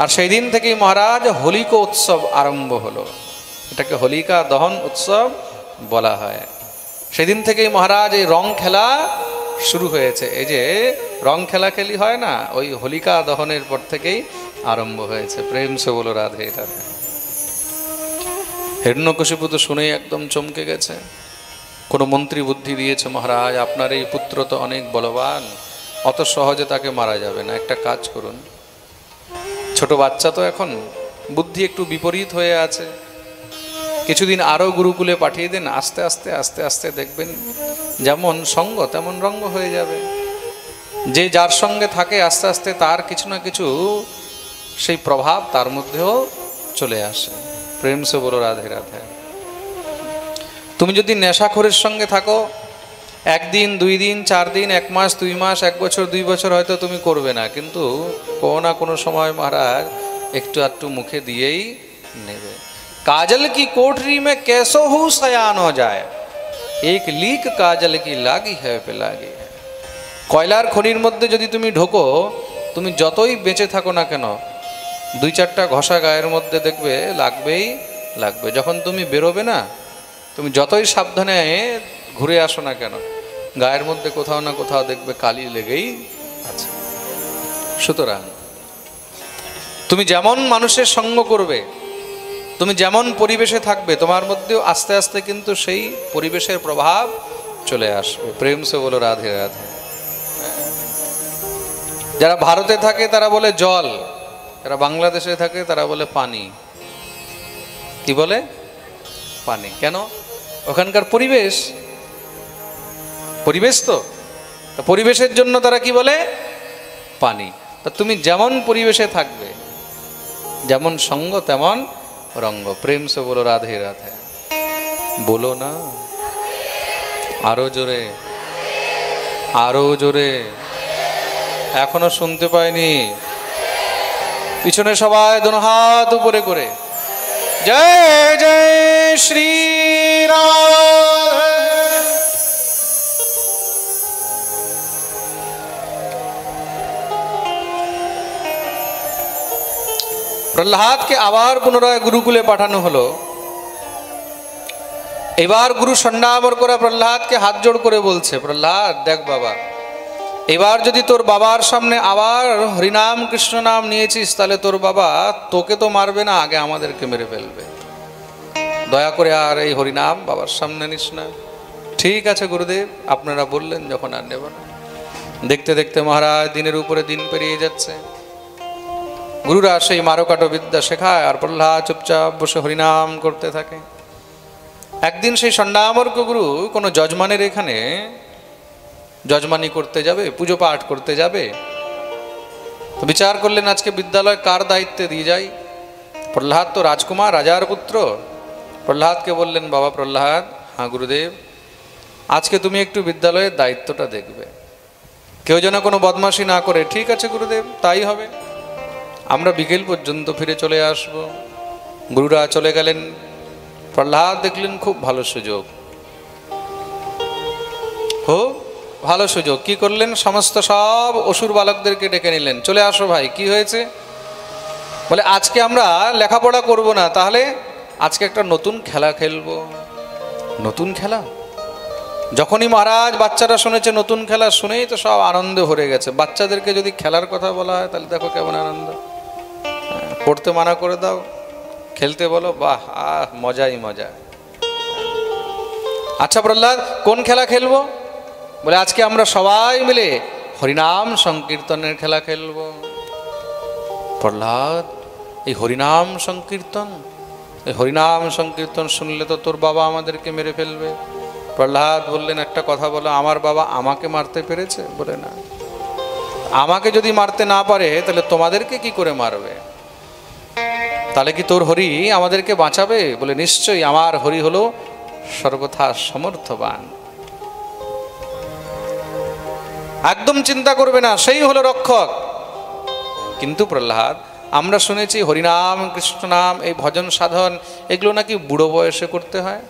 আর সেই দিন থেকেই মহারাজ হোলিকা উৎসব আরম্ভ হলো, এটাকে হোলিকা দহন উৎসব বলা হয়। সেদিন থেকেই মহারাজ এই রং খেলা শুরু হয়েছে। এই যে রং খেলা খেলি হয় না, ওই হোলিকা দহনের পর থেকেই আরম্ভ হয়েছে। প্রেম সে বলো রাধে রাধে। হিরণ্যকশিপু তো শুনেই একদম চমকে গেছে। কোনো মন্ত্রী বুদ্ধি দিয়েছে, মহারাজ আপনার এই পুত্র তো অনেক বলবান, অত সহজে তাকে মারা যাবে না, একটা কাজ করুন, ছোট বাচ্চা তো এখন, বুদ্ধি একটু বিপরীত হয়ে আছে, কিছুদিন আরো গুরুকুলে পাঠিয়ে দেন, আস্তে আস্তে আস্তে আস্তে দেখবেন যেমন সঙ্গ তেমন রঙ্গ হয়ে যাবে। যে যার সঙ্গে থাকে আস্তে আস্তে তার কিছু না কিছু সেই প্রভাব তার মধ্যেও চলে আসে। প্রেম সে বলো রাধে রাধে। তুমি যদি নেশাখোরের সঙ্গে থাকো, একদিন দুই দিন চার দিন, এক মাস দুই মাস, এক বছর দুই বছর হয়তো তুমি করবে না, কিন্তু কোনো না কোনো সময় মহারাজ একটু আধটু মুখে দিয়েই নেবে। काजल की कोठरी में कैसो हूँ सयान हो जाए, एक लीक काजल की लागी है पे लागी। কয়লার খনির মধ্যে যদি তুমি ঢোকো, তুমি যতই বেঁচে থাকো না কেন, দুই চারটা ঘষা গায়ের মধ্যে দেখবে লাগবেই লাগবে। যখন তুমি বেরোবে না, তুমি যতই সাবধানে ঘুরে আসো না কেন, গায়ের মধ্যে কোথাও না কোথাও দেখবে কালি লেগেই আছে। সুতরাং তুমি যেমন মানুষের সঙ্গ করবে, তুমি যেমন পরিবেশে থাকবে, তোমার মধ্যেও আস্তে আস্তে কিন্তু সেই পরিবেশের প্রভাব চলে আসবে। প্রেম সে বলো রাধে রাধে। যারা ভারতে থাকে তারা বলে জল, যারা বাংলাদেশে থাকে তারা বলে পানি। কি বলে? পানি। কেন? ওখানকার পরিবেশ, পরিবেশ তো পরিবেশের জন্য তারা কি বলে? পানি। তা তুমি যেমন পরিবেশে থাকবে, যেমন সঙ্গ তেমন রঙ্গ। প্রেম সে বলো রাধে রাধে। বলো না আরো জোরে, আরো জোরে, এখনো শুনতে পাইনি। পিছনে সবাই দোনো হাত উপরে করে জয় জয় শ্রী রাম। প্রহ্লাদকে আবার পুনরায় গুরুকুলে পাঠানো হলো। এবার গুরু সন্ন্যাবর করে প্রহ্লাদকে হাত জোড় করে বলছে, প্রহ্লাদ দেখ বাবা, এবার যদি তোর বাবার সামনে আবার হরিনাম কৃষ্ণ নাম নিয়েছিস, তাহলে তোর বাবা তোকে তো মারবে না, আগে আমাদেরকে মেরে ফেলবে। দয়া করে আর এই হরিনাম বাবার সামনে নিস না। ঠিক আছে গুরুদেব, আপনারা বললেন যখন আর নেব না। দেখতে দেখতে মহারাজ দিনের উপরে দিন পেরিয়ে যাচ্ছে। গুরুরা সেই মারকাটো বিদ্যা শেখায়, আর প্রহ্লাদ চুপচাপ বসে হরিনাম করতে থাকে। একদিন সেই সন্ন্যামর্ক গুরু কোনো যজমানের এখানে যজমানি করতে যাবে, পুজো পাঠ করতে যাবে। তো বিচার করলেন আজকে বিদ্যালয় কার দায়িত্বে দিয়ে যাই। প্রহ্লাদ তো রাজকুমার, রাজার পুত্র। প্রহ্লাদকে বললেন, বাবা প্রহ্লাদ, হ্যাঁ গুরুদেব, আজকে তুমি একটু বিদ্যালয়ের দায়িত্বটা দেখবে, কেউ যেন কোনো বদমাশি না করে। ঠিক আছে গুরুদেব, তাই হবে, আমরা বিকেল পর্যন্ত ফিরে চলে আসব। গুরুরা চলে গেলেন। প্রহ্লাদ দেখলেন খুব ভালো সুযোগ, খুব ভালো সুযোগ। কি করলেন? সমস্ত সব অসুর বালকদেরকে ডেকে নিলেন। চলে আসো ভাই, কি হয়েছে? বলে আজকে আমরা লেখাপড়া করব না, তাহলে আজকে একটা নতুন খেলা খেলবো। নতুন খেলা? যখনই মহারাজ বাচ্চারা শুনেছে নতুন খেলা, শুনেই তো সব আনন্দে ভরে গেছে। বাচ্চাদেরকে যদি খেলার কথা বলা হয় তাহলে দেখো কেমন আনন্দ। পড়তে মানা করে দাও, খেলতে বলো, বাহ আহ মজাই মজা। আচ্ছা প্রহ্লাদ, কোন খেলা খেলবো? বলে আজকে আমরা সবাই মিলে হরিনাম সংকীর্তনের খেলা খেলবো। প্রহ্লাদ, এই হরিনাম সংকীর্তন, এই হরিনাম সংকীর্তন শুনলে তো তোর বাবা আমাদেরকে মেরে ফেলবে। প্রহ্লাদ বললেন, একটা কথা বলো, আমার বাবা আমাকে মারতে পেরেছে? বলে না। আমাকে যদি মারতে না পারে তাহলে তোমাদেরকে কি করে মারবে? তাহলে কি তোর হরি আমাদেরকে বাঁচাবে? বলে নিশ্চয়ই, আমার হরি হলো সর্বথা সমর্থবান, একদম চিন্তা করবে না, সেই হলো রক্ষক। কিন্তু প্রহ্লাদ, আমরা শুনেছি হরিনাম কৃষ্ণ নাম এই ভজন সাধন এগুলো নাকি বুড়ো বয়সে করতে হয়।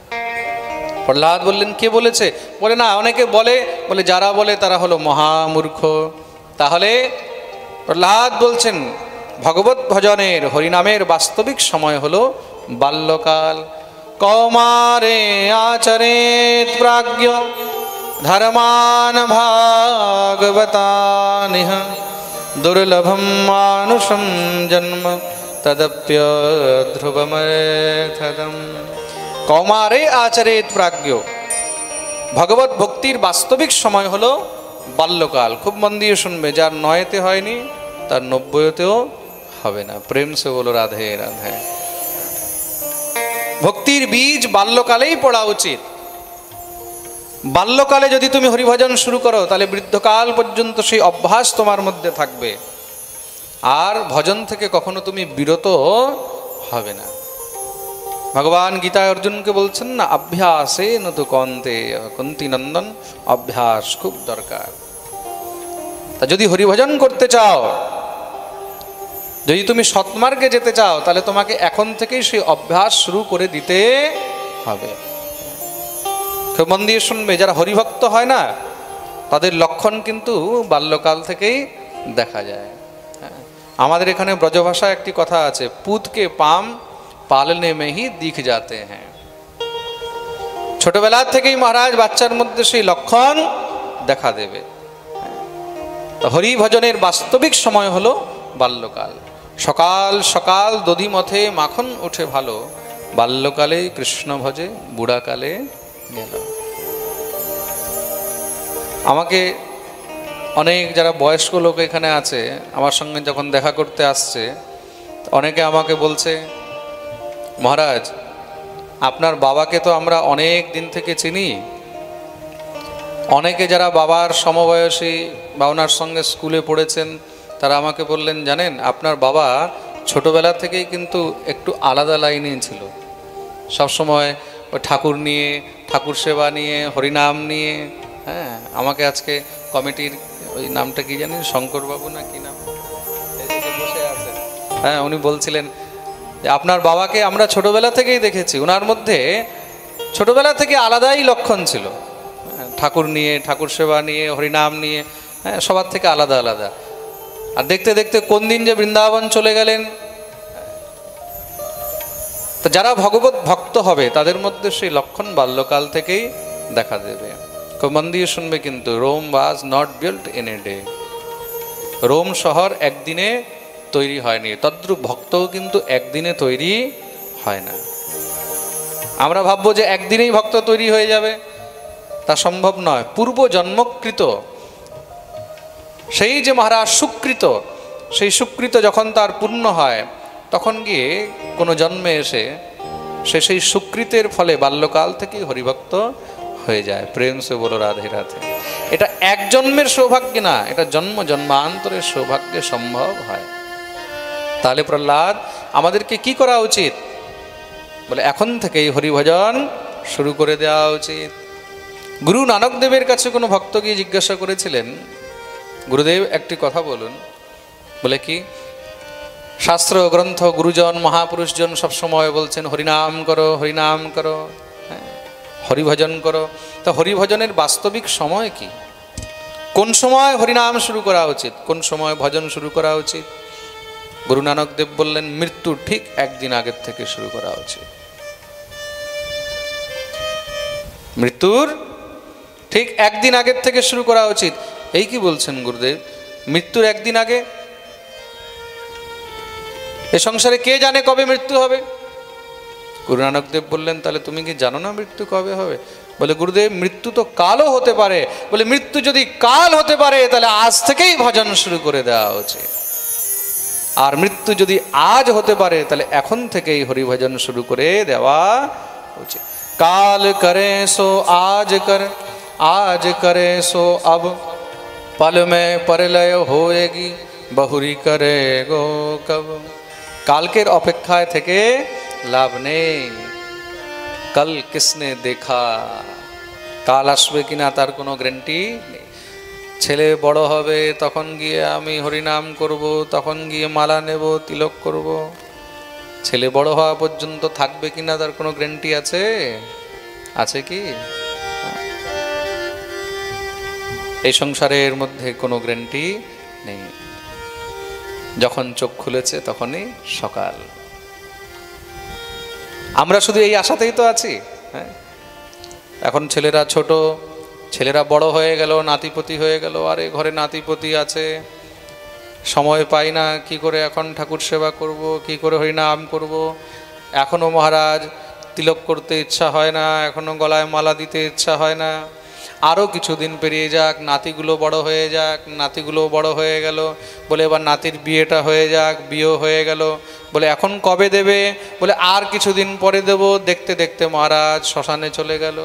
প্রহ্লাদ বললেন কে বলেছে? বলে না, অনেকে বলে, বলে যারা বলে তারা হলো মহামূর্খ। তাহলে প্রহ্লাদ বলছেন ভগবত ভজনের হরিনামের বাস্তবিক সময় হলো বাল্যকাল। কৌমারে আচরেত প্রাজ্ঞ ধর্মান ভাগবতানিহ দুর্লভম মানুষম জন্ম তদপ্য ধ্রুবমথদম। কৌমারে আচরেত প্রাজ্ঞ, ভগবত ভক্তির বাস্তবিক সময় হলো বাল্যকাল। খুব মন দিয়ে শুনবে, যার 9তে হয়নি তার 90তেও হবে না। প্রেম সে বলো রাধে রাধে। ভক্তির বীজ বাল্যকালেই পড়া উচিত। বাল্যকালে যদি তুমি হরিভজন শুরু করো তাহলে বৃদ্ধকাল পর্যন্ত সেই অভ্যাস তোমার মধ্যে থাকবে, আর ভজন থেকে কখনো তুমি বিরত হবে না। ভগবান গীতায় অর্জুনকে বলছেন না, অভ্যাসে নতু কন্তে, কুন্তি নন্দন, অভ্যাস খুব দরকার। তা যদি হরিভজন করতে চাও, যদি তুমি সৎমার্গে যেতে চাও, তাহলে তোমাকে এখন থেকেই সেই অভ্যাস শুরু করে দিতে হবে। খুব মন দিয়ে শুনবে, যারা হরিভক্ত হয় না তাদের লক্ষণ কিন্তু বাল্যকাল থেকেই দেখা যায়। আমাদের এখানে ব্রজভাষায় একটি কথা আছে, পুতকে পাম পালনে में ही दिख जाते हैं। ছোটবেলা থেকেই মহারাজ বাচ্চার মধ্যে সেই লক্ষণ দেখা দেবে। তো হরি ভজনের বাস্তবিক সময় হলো বাল্যকাল। সকাল সকাল দধি মথে মাখন ওঠে ভালো, বাল্যকালে কৃষ্ণ ভজে বুড়াকালে গেল। আমাকে অনেক যারা বয়স্ক লোক এখানে আছে আমার সঙ্গে যখন দেখা করতে আসছে, অনেকে আমাকে বলছে, মহারাজ আপনার বাবাকে তো আমরা অনেক দিন থেকে চিনি। অনেকে যারা বাবার সমবয়সী বা ওনার সঙ্গে স্কুলে পড়েছেন তারা আমাকে বললেন, জানেন আপনার বাবা ছোটবেলা থেকেই কিন্তু একটু আলাদা লাইনে ছিল, সবসময় ওই ঠাকুর নিয়ে, ঠাকুর সেবা নিয়ে, হরিনাম নিয়ে। হ্যাঁ, আমাকে আজকে কমিটির ওই নামটা কি জানেন, শঙ্করবাবু না কি নাম, বসে আছে, হ্যাঁ উনি বলছিলেন যে আপনার বাবাকে আমরা ছোটবেলা থেকেই দেখেছি, ওনার মধ্যে ছোটবেলা থেকে আলাদাই লক্ষণ ছিল, ঠাকুর নিয়ে, ঠাকুর সেবা নিয়ে, হরিনাম নিয়ে, হ্যাঁ সবার থেকে আলাদা আলাদা। আর দেখতে দেখতে কোন দিন যে বৃন্দাবন চলে গেলেন। তো যারা ভগবত ভক্ত হবে তাদের মধ্যে সেই লক্ষণ বাল্যকাল থেকেই দেখা দেবে। খুব মন দিয়ে শুনবে কিন্তু, Rome was not built in a day. Rome শহর একদিনে তৈরি হয়নি, তদ্রূপ ভক্তও কিন্তু একদিনে তৈরি হয় না। আমরা ভাববো যে একদিনেই ভক্ত তৈরি হয়ে যাবে, তা সম্ভব নয়। পূর্ব জন্মকৃত সেই যে মহারাজ সুকৃত, সেই সুকৃত যখন তার পূর্ণ হয় তখন গিয়ে কোনো জন্মে এসে সে সেই সুকৃতের ফলে বাল্যকাল থেকেই হরিভক্ত হয়ে যায়। প্রেম সে বলো রাধে রাধে। এটা এক জন্মের সৌভাগ্য না, এটা জন্ম জন্মান্তরের সৌভাগ্যে সম্ভব হয়। তাহলে প্রহ্লাদ আমাদেরকে কি করা উচিত? বলে এখন থেকেই হরিভজন শুরু করে দেওয়া উচিত। গুরু নানক দেবের কাছে কোনো ভক্ত গিয়ে জিজ্ঞাসা করেছিলেন, গুরুদেব একটি কথা বলুন। বলে কি? শাস্ত্র গ্রন্থ গুরুজন মহাপুরুষজন সবসময় বলছেন হরিনাম করো, হরিনাম করো, হ্যাঁ হরিভজন করো। তা হরিভজনের বাস্তবিক সময় কি? কোন সময় হরিনাম শুরু করা উচিত, কোন সময় ভজন শুরু করা উচিত? গুরু নানক দেব বললেন, মৃত্যুর ঠিক একদিন আগের থেকে শুরু করা উচিত। মৃত্যুর ঠিক একদিন আগের থেকে শুরু করা উচিত। এই কি বলছেন গুরুদেব, মৃত্যুর একদিন আগে? এ সংসারে কে জানে কবে মৃত্যু হবে? গুরু নানক দেব বললেন, তাহলে তুমি কি জানো না মৃত্যু কবে হবে? বলে গুরুদেব, মৃত্যু তো কালও হতে পারে। বলে মৃত্যু যদি কাল হতে পারে তাহলে আজ থেকেই ভজন শুরু করে দেওয়া উচিত। আর মৃত্যু যদি আজ হতে পারে তাহলে এখন থেকেই হরিভজন শুরু করে দেওয়া উচিত। কাল করে সো আজ कर, आज करे सो अब, पल में परलय होएगी, बहुरी करे गो कब। কালকের অপেক্ষায় থেকে লাভ নেই। কাল কিসনে দেখা, কাল আসবে কিনা তার কোনো গ্যারান্টি নেই। ছেলে বড় হবে, তখন গিয়ে আমি হরিনাম করব, তখন গিয়ে মালা নেব, তিলক করব। ছেলে বড় হওয়া পর্যন্ত থাকবে কিনা তার কোনো গ্যারান্টি আছে? আছে কি? এই সংসারের মধ্যে কোনো গ্যারান্টি নেই। যখন চোখ খুলেছে তখনই সকাল। আমরা শুধু এই আশাতেই তো আছি। হ্যাঁ, এখন ছেলেরা ছোট, ছেলেরা বড় হয়ে গেল, নাতিপতি হয়ে গেল, আরে ঘরে নাতিপতি আছে, সময় পাই না, কি করে এখন ঠাকুর সেবা করব, কি করে হরিনাম করব। এখনও মহারাজ তিলক করতে ইচ্ছা হয় না, এখনও গলায় মালা দিতে ইচ্ছা হয় না। আরও কিছুদিন পেরিয়ে যাক, নাতিগুলো বড় হয়ে যাক, নাতিগুলো বড় হয়ে গেল, বলে এবার নাতির বিয়েটা হয়ে যাক, বিয়েও হয়ে গেল, বলে এখন কবে দেবে, বলে আর কিছুদিন পরে দেব। দেখতে দেখতে মহারাজ শ্মশানে চলে গেল।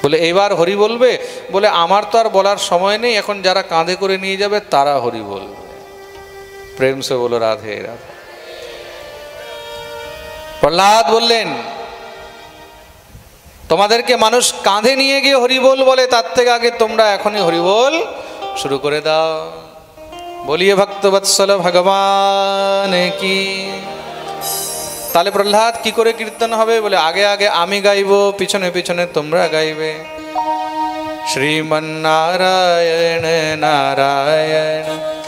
বলে এবার হরি বলবে, বলে আমার তো আর বলার সময় নেই, এখন যারা কাঁধে করে নিয়ে যাবে তারা হরি বলবে। প্রেম সে বলো রাধে রাধে। প্রহ্লাদ বললেন, তোমাদেরকে মানুষ কাঁধে নিয়ে গিয়ে হরিবোল বলে, তার থেকে আগে তোমরা এখনই হরিবোল শুরু করে দাও। বলিয়ে ভক্তবৎসল ভগবান কি। তাহলে প্রহ্লাদ কি করে কীর্তন হবে? বলে আগে আগে আমি গাইব, পিছনে পিছনে তোমরা গাইবে। শ্রীমন্নারায়ণ নারায়ণ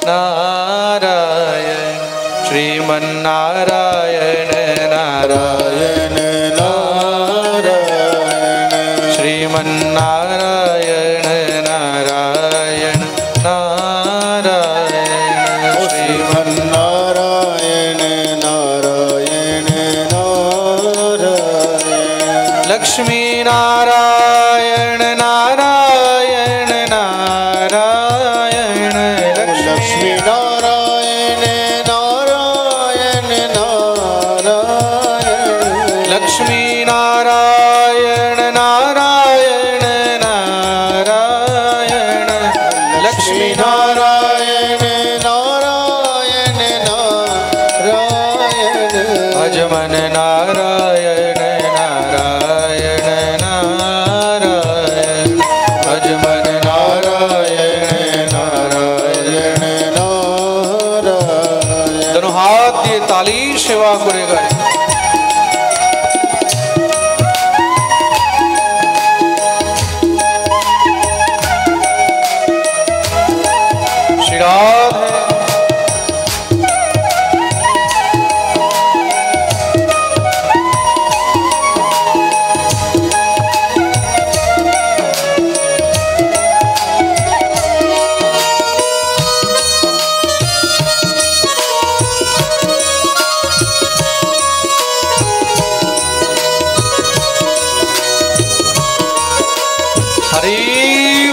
নারায়ণ, শ্রীমন্নারায়ণ নারায়ণ শ্রীমন্নারায়ণ নারায়ণ নারায়ণ, শ্রীমন্নারায়ণ নারায়ণ নারায়ণ, লক্ষ্মী নারায়ণ নারায়ণ নারায়ণ, লক্ষ্মী নারায়ণ নারায়ণ নারায়ণ, লক্ষ্মী নারায়ণ নারায়ণ নারায়ণ, লক্ষ্মী নারায়ণ নারায়ণ নারায়ণ, ভজমন নারায়ণ নারায়ণ নারায়ণ, ভজমন নারায়ণ নারায়ণ নারায়ণ। दोनों हाथ दिए ताली सेवा करे गए। श्री राधे हरि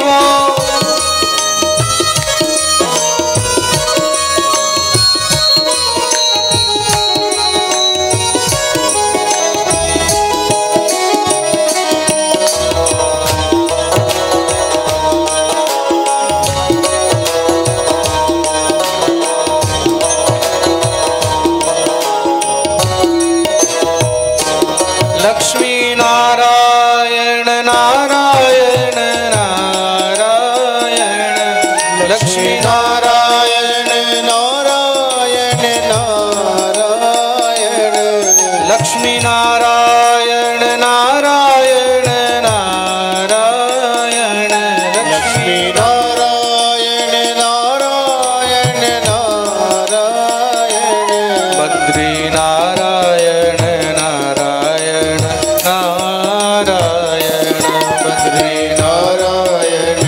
बोल। लक्ष्मी नारायण नारायण नारायण, लक्ष्मी नारायण नारायण नारायण, लक्ष्मी नारायण नारायण नारायण, लक्ष्मी नारायण नारायण नारायण, बद्री नारायण नारायण नारायण, बद्री नारायण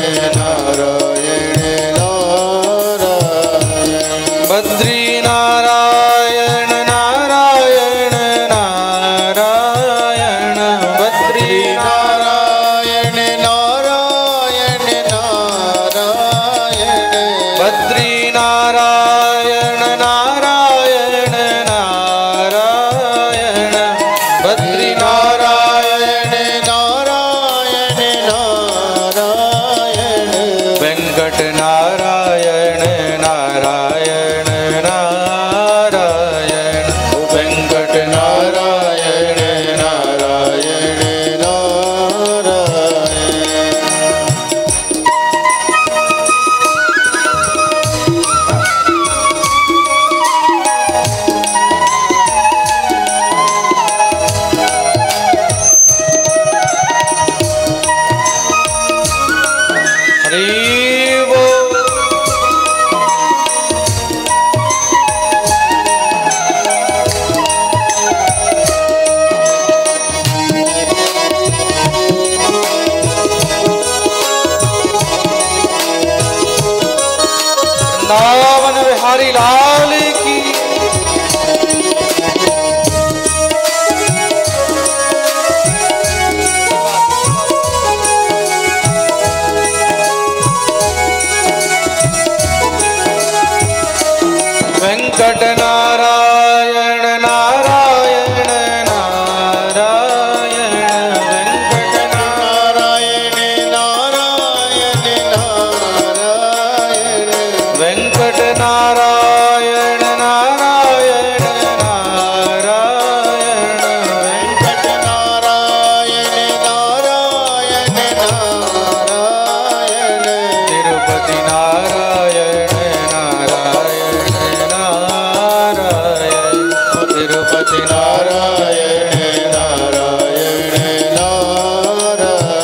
नारायण नारायण, बद्री नारायण नारायण नारायण, बद्री नारायण नारायण नारायण, बद्री नारायण नारायण नारायण, बद्री नारायण नारायण नारायण, बिहारी लाल की। वेंकट नारायण नारायण नारायण, वेंकट नारायण नारायण नारायण, वेंकट नारायण नारायण नारायण, वेंकट नारायण नारायण नारायण, तिरुपति नारायण नारायण नारायण, तिरुपति नारायण नारायण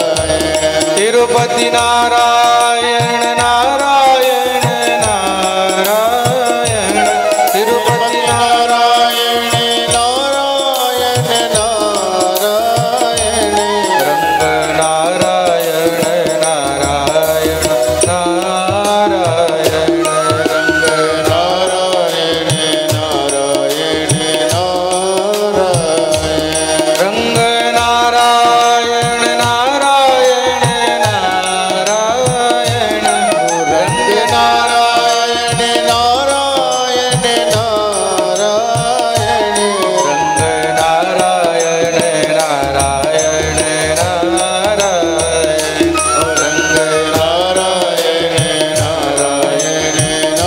नारायण, तिरुपति नारायण नारायण नारायण, तिरुपति नारायण नारायण नारायण, रंग नारायण नारायण नारायण, रंग नारायण नारायण नारायण, रंग नारायण नारायण नारायण, रंग नारायण नारायण नारायण, रंग नारायण नारायण नारायण, रंग नारायण नारायण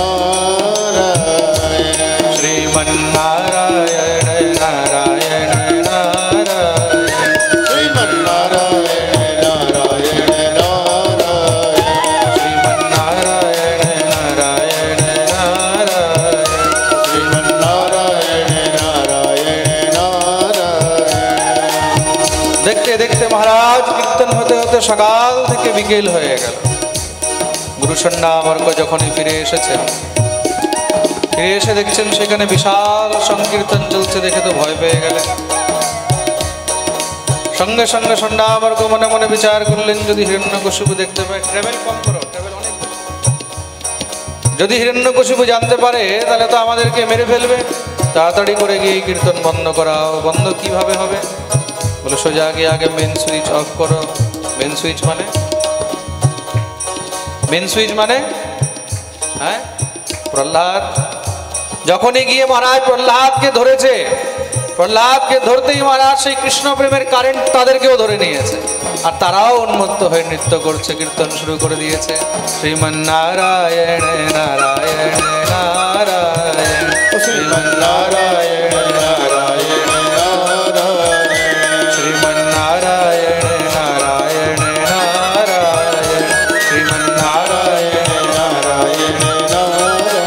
नारायण, श्रीमन्नारायण नारायण नारायण, श्रीमन्नारायण नारायण नारायण, श्रीमन्नारायण नारायण नारायण। श्रीमन्नारायण नारायण नारायण। দেখতে দেখতে মহারাজ কীর্তন হতে হতে সকাল থেকে বিকেল হয়ে গেল। গুরুসন্না মার্গ যখনই ফিরে এসেছেন, ফিরে এসে দেখছেন সেখানে বিশাল সংকীর্তন চলছে, দেখে তো ভয় পেয়ে গেলেন। সঙ্গে সঙ্গে সন্ন্যামার্গ মনে মনে বিচার করলেন, যদি হিরণ্যকশিপু দেখতে পায়, ট্রাভেল কম করো, ট্রাভেল অনেক, যদি হিরণ্যকশিপু জানতে পারে তাহলে তো আমাদেরকে মেরে ফেলবে, তাড়াতাড়ি করে গিয়ে এই কীর্তন বন্ধ করাও। বন্ধ কিভাবে হবে? বলে সোজা গিয়ে আগে মেন সুইচ অফ করো। মেন সুইচ মানে? মেন সুইচ মানে হ্যাঁ, প্রহ্লাদ যখনই গিয়ে মহারাজ প্রহ্লাদকে ধরেছে, প্রহ্লাদকে ধরতেই মহারাজ সেই কৃষ্ণ প্রেমের কারেন্ট তাদেরকেও ধরে নিয়েছে, আর তারাও উন্মত্ত হয়ে নৃত্য করছে, কীর্তন শুরু করে দিয়েছে। শ্রীমন্নারায়ণ নারায়ণ নারায়ণ, শ্রীমন্নারায়ণ নারায়ণ নারায়ণ, শ্রীমন্নারায়ণ নারায়ণ নারায়ণ, শ্রীমন্নারায়ণ নারায়ণ নারায়ণ,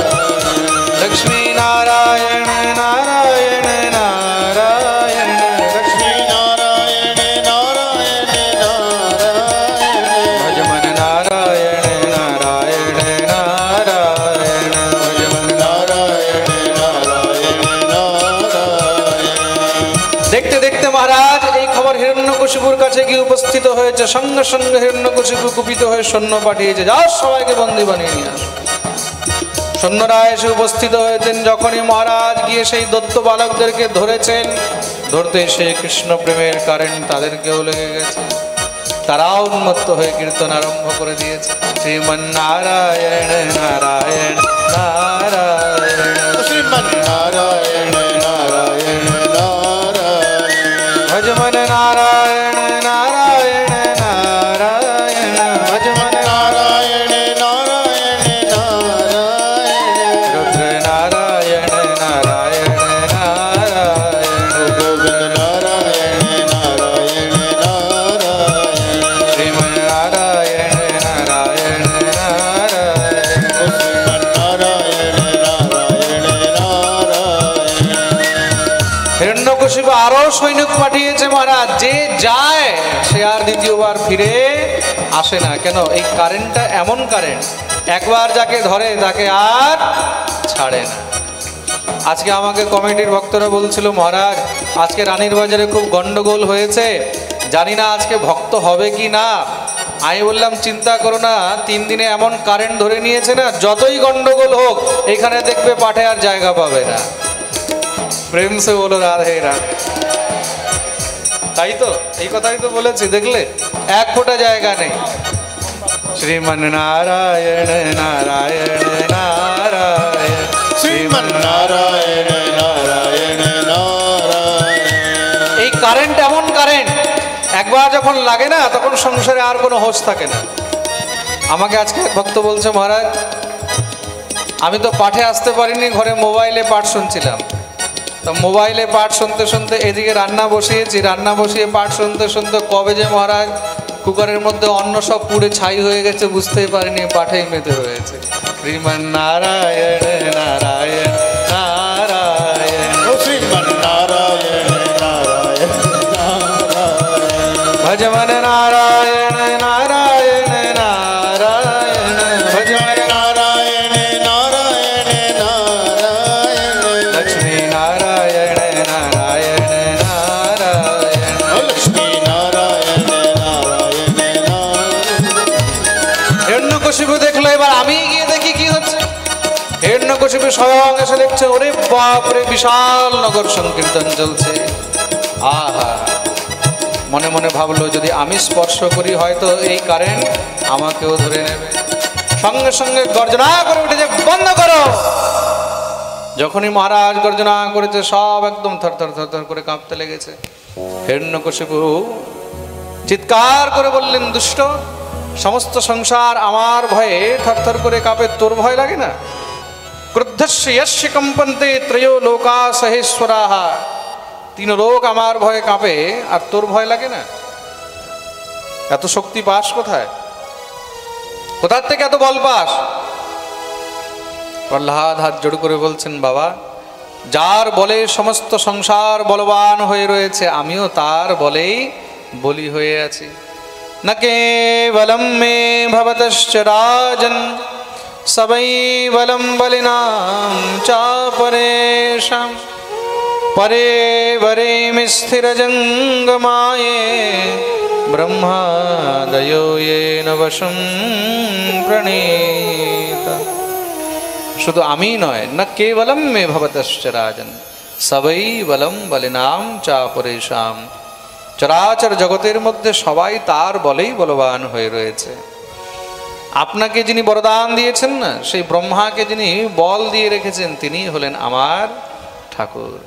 लक्ष्मी नारायण नारायण नारायण, लक्ष्मी नारायण नारायण नारायण, भजमन नारायण नारायण नारायण, भजमन। नारायण नारायण नारायण। দেখতে দেখতে মহারাজ এই খবর হিরণ্যকশিপুর কাছে গিয়ে উপস্থিত হয়েছে। সঙ্গে সঙ্গে হিরণ্যকশিপু কুপিত হয়ে সৈন্য পাঠিয়েছে, যাও সবাইকে বন্দী বানিয়ে নিয়ে আসো। সৈন্যরা এসে উপস্থিত হয়েছেন। যখনই মহারাজ গিয়ে সেই দত্ত বালকদেরকে ধরেছেন, ধরতে সেই কৃষ্ণ প্রেমের কারেন্ট তাদেরকেও লেগে গেছে, তারাও উন্মত্ত হয়ে কীর্তন আরম্ভ করে দিয়েছে। শ্রীমন্নারায়ণ নারায়ণ নারায়ণ, শ্রীমন্নারায়ণ নারায়ণ নারায়ণ, ভজমন নারায়ণ নারায়ণ নারায়ণ, ভজমন নারায়ণ নারায়ণ নারায়ণ, রুদ্র নারায়ণ নারায়ণ নারায়ণ, গোবিন্দ নারায়ণ নারায়ণ নারায়ণ, শ্রীমন্নারায়ণ নারায়ণ নারায়ণ, শ্রীমন্নারায়ণ নারায়ণ নারায়ণ। হিরণ্যকশিপু আরো সৈনিক পাঠিয়েছে মহারাজ, যে যায় সে আর দ্বিতীয়বার ফিরে আসে না। কেন? এই কারেন্টটা এমন কারেন্ট, একবার যাকে ধরে তাকে আর ছাড়ে না। আজকে আমাকে কমিটির ভক্তরা বলছিল, মহারাজ আজকে রানীর বাজারে খুব গন্ডগোল হয়েছে, জানি না আজকে ভক্ত হবে কি না। আমি বললাম চিন্তা করো না, 3 দিনে এমন কারেন্ট ধরে নিয়েছে না, যতই গন্ডগোল হোক এখানে দেখবে পাঠে আর জায়গা পাবে না। প্রেম সে বলো রাধে রাধে। তাই তো, এই কথাই তো বলেছি, দেখলে 1 ফোঁটা জায়গা নেই। শ্রীমন নারায়ণ নারায়ণ নারায়ণ, শ্রীমন নারায়ণ নারায়ণ নারায়ণ। এই কারেন্ট এমন কারেন্ট, একবার যখন লাগে না তখন সংসারে আর কোনো হোশ থাকে না। আমাকে আজকে এক ভক্ত বলছে, মহারাজ আমি তো পাঠে আসতে পারিনি, ঘরে মোবাইলে পাঠ শুনছিলাম। তো মোবাইলে পাঠ শুনতে শুনতে এদিকে রান্না বসিয়েছি, রান্না বসিয়ে পাঠ শুনতে শুনতে কবে যে মহারাজ কুকারের মধ্যে অন্ন সব পুড়ে ছাই হয়ে গেছে বুঝতেই পারিনি, পাঠেই মেতে হয়েছে। শ্রীমন নারায়ণ নারায়ণ নারায়ণ, ও শ্রীমন নারায়ণ নারায়ণ নারায়ণ। ভজমন নারায়ণ নারায়ণ নারায়ণ, ভজমন নারায়ণ নারায়ণ নারায়ণ। লক্ষ্মী নারায়ণ নারায়ণ নারায়ণ। ও লক্ষ্মী নারায়ণ নারায়ণ নারায়ণ। হিরণ্যকশিপু দেখলো, এবার আমি গিয়ে দেখি কি হচ্ছে। হিরণ্যকশিপু স্বয়ং এসে দেখছে, ওরে বাপরে বিশাল নগর সংকীর্তন চলছে। আহা, মনে মনে ভাবলো যদি আমি স্পর্শ করি হয়তো এই কারেন্ট আমাকেও ধরে নেবে। সঙ্গে সঙ্গে গর্জনা করে উঠেছে, বন্ধ করো। যখনই মহারাজ গর্জনা করেছে সব একদম থরথর থরথর করে কাঁপতে লেগেছে। হিরণ্যকশিপু চিৎকার করে বললেন, দুষ্ট, সমস্ত সংসার আমার ভয়ে থরথর করে কাঁপে, তোর ভয় লাগে না? ক্রুদ্ধস্য যস্য কম্পন্তে ত্রয়ো লোকা সহেশ্বরাঃ, 3 লোক আমার ভয়ে কাঁপে আর তোর ভয় লাগে না? এত শক্তি পাস কোথায়? কোথার থেকে এত বল পাস? প্রহ্লাদ হাত জোড় করে বলছেন, বাবা যার বলে সমস্ত সংসার বলবান হয়ে রয়েছে, আমিও তার বলেই বলি হয়ে আছি। न केवलं मे भवतश्च राजन्, सबैवलं बलिनां चापरेषां, परे वरेमि स्थिरजङ्गमाये, ब्रह्मादयो येन वशं प्रणीत। শুধু আমি নয়, না কেবলম মে ভবতশ্চ রাজন, সবৈ বলম বলিনাম চাপরেশাম। চরাচর জগতের মধ্যে সবাই তার বলেই বলবান হয়ে রয়েছে। আপনাকে যিনি বরদান দিয়েছেন না, সেই ব্রহ্মাকে যিনি বল দিয়ে রেখেছেন, তিনি হলেন আমার ঠাকুর।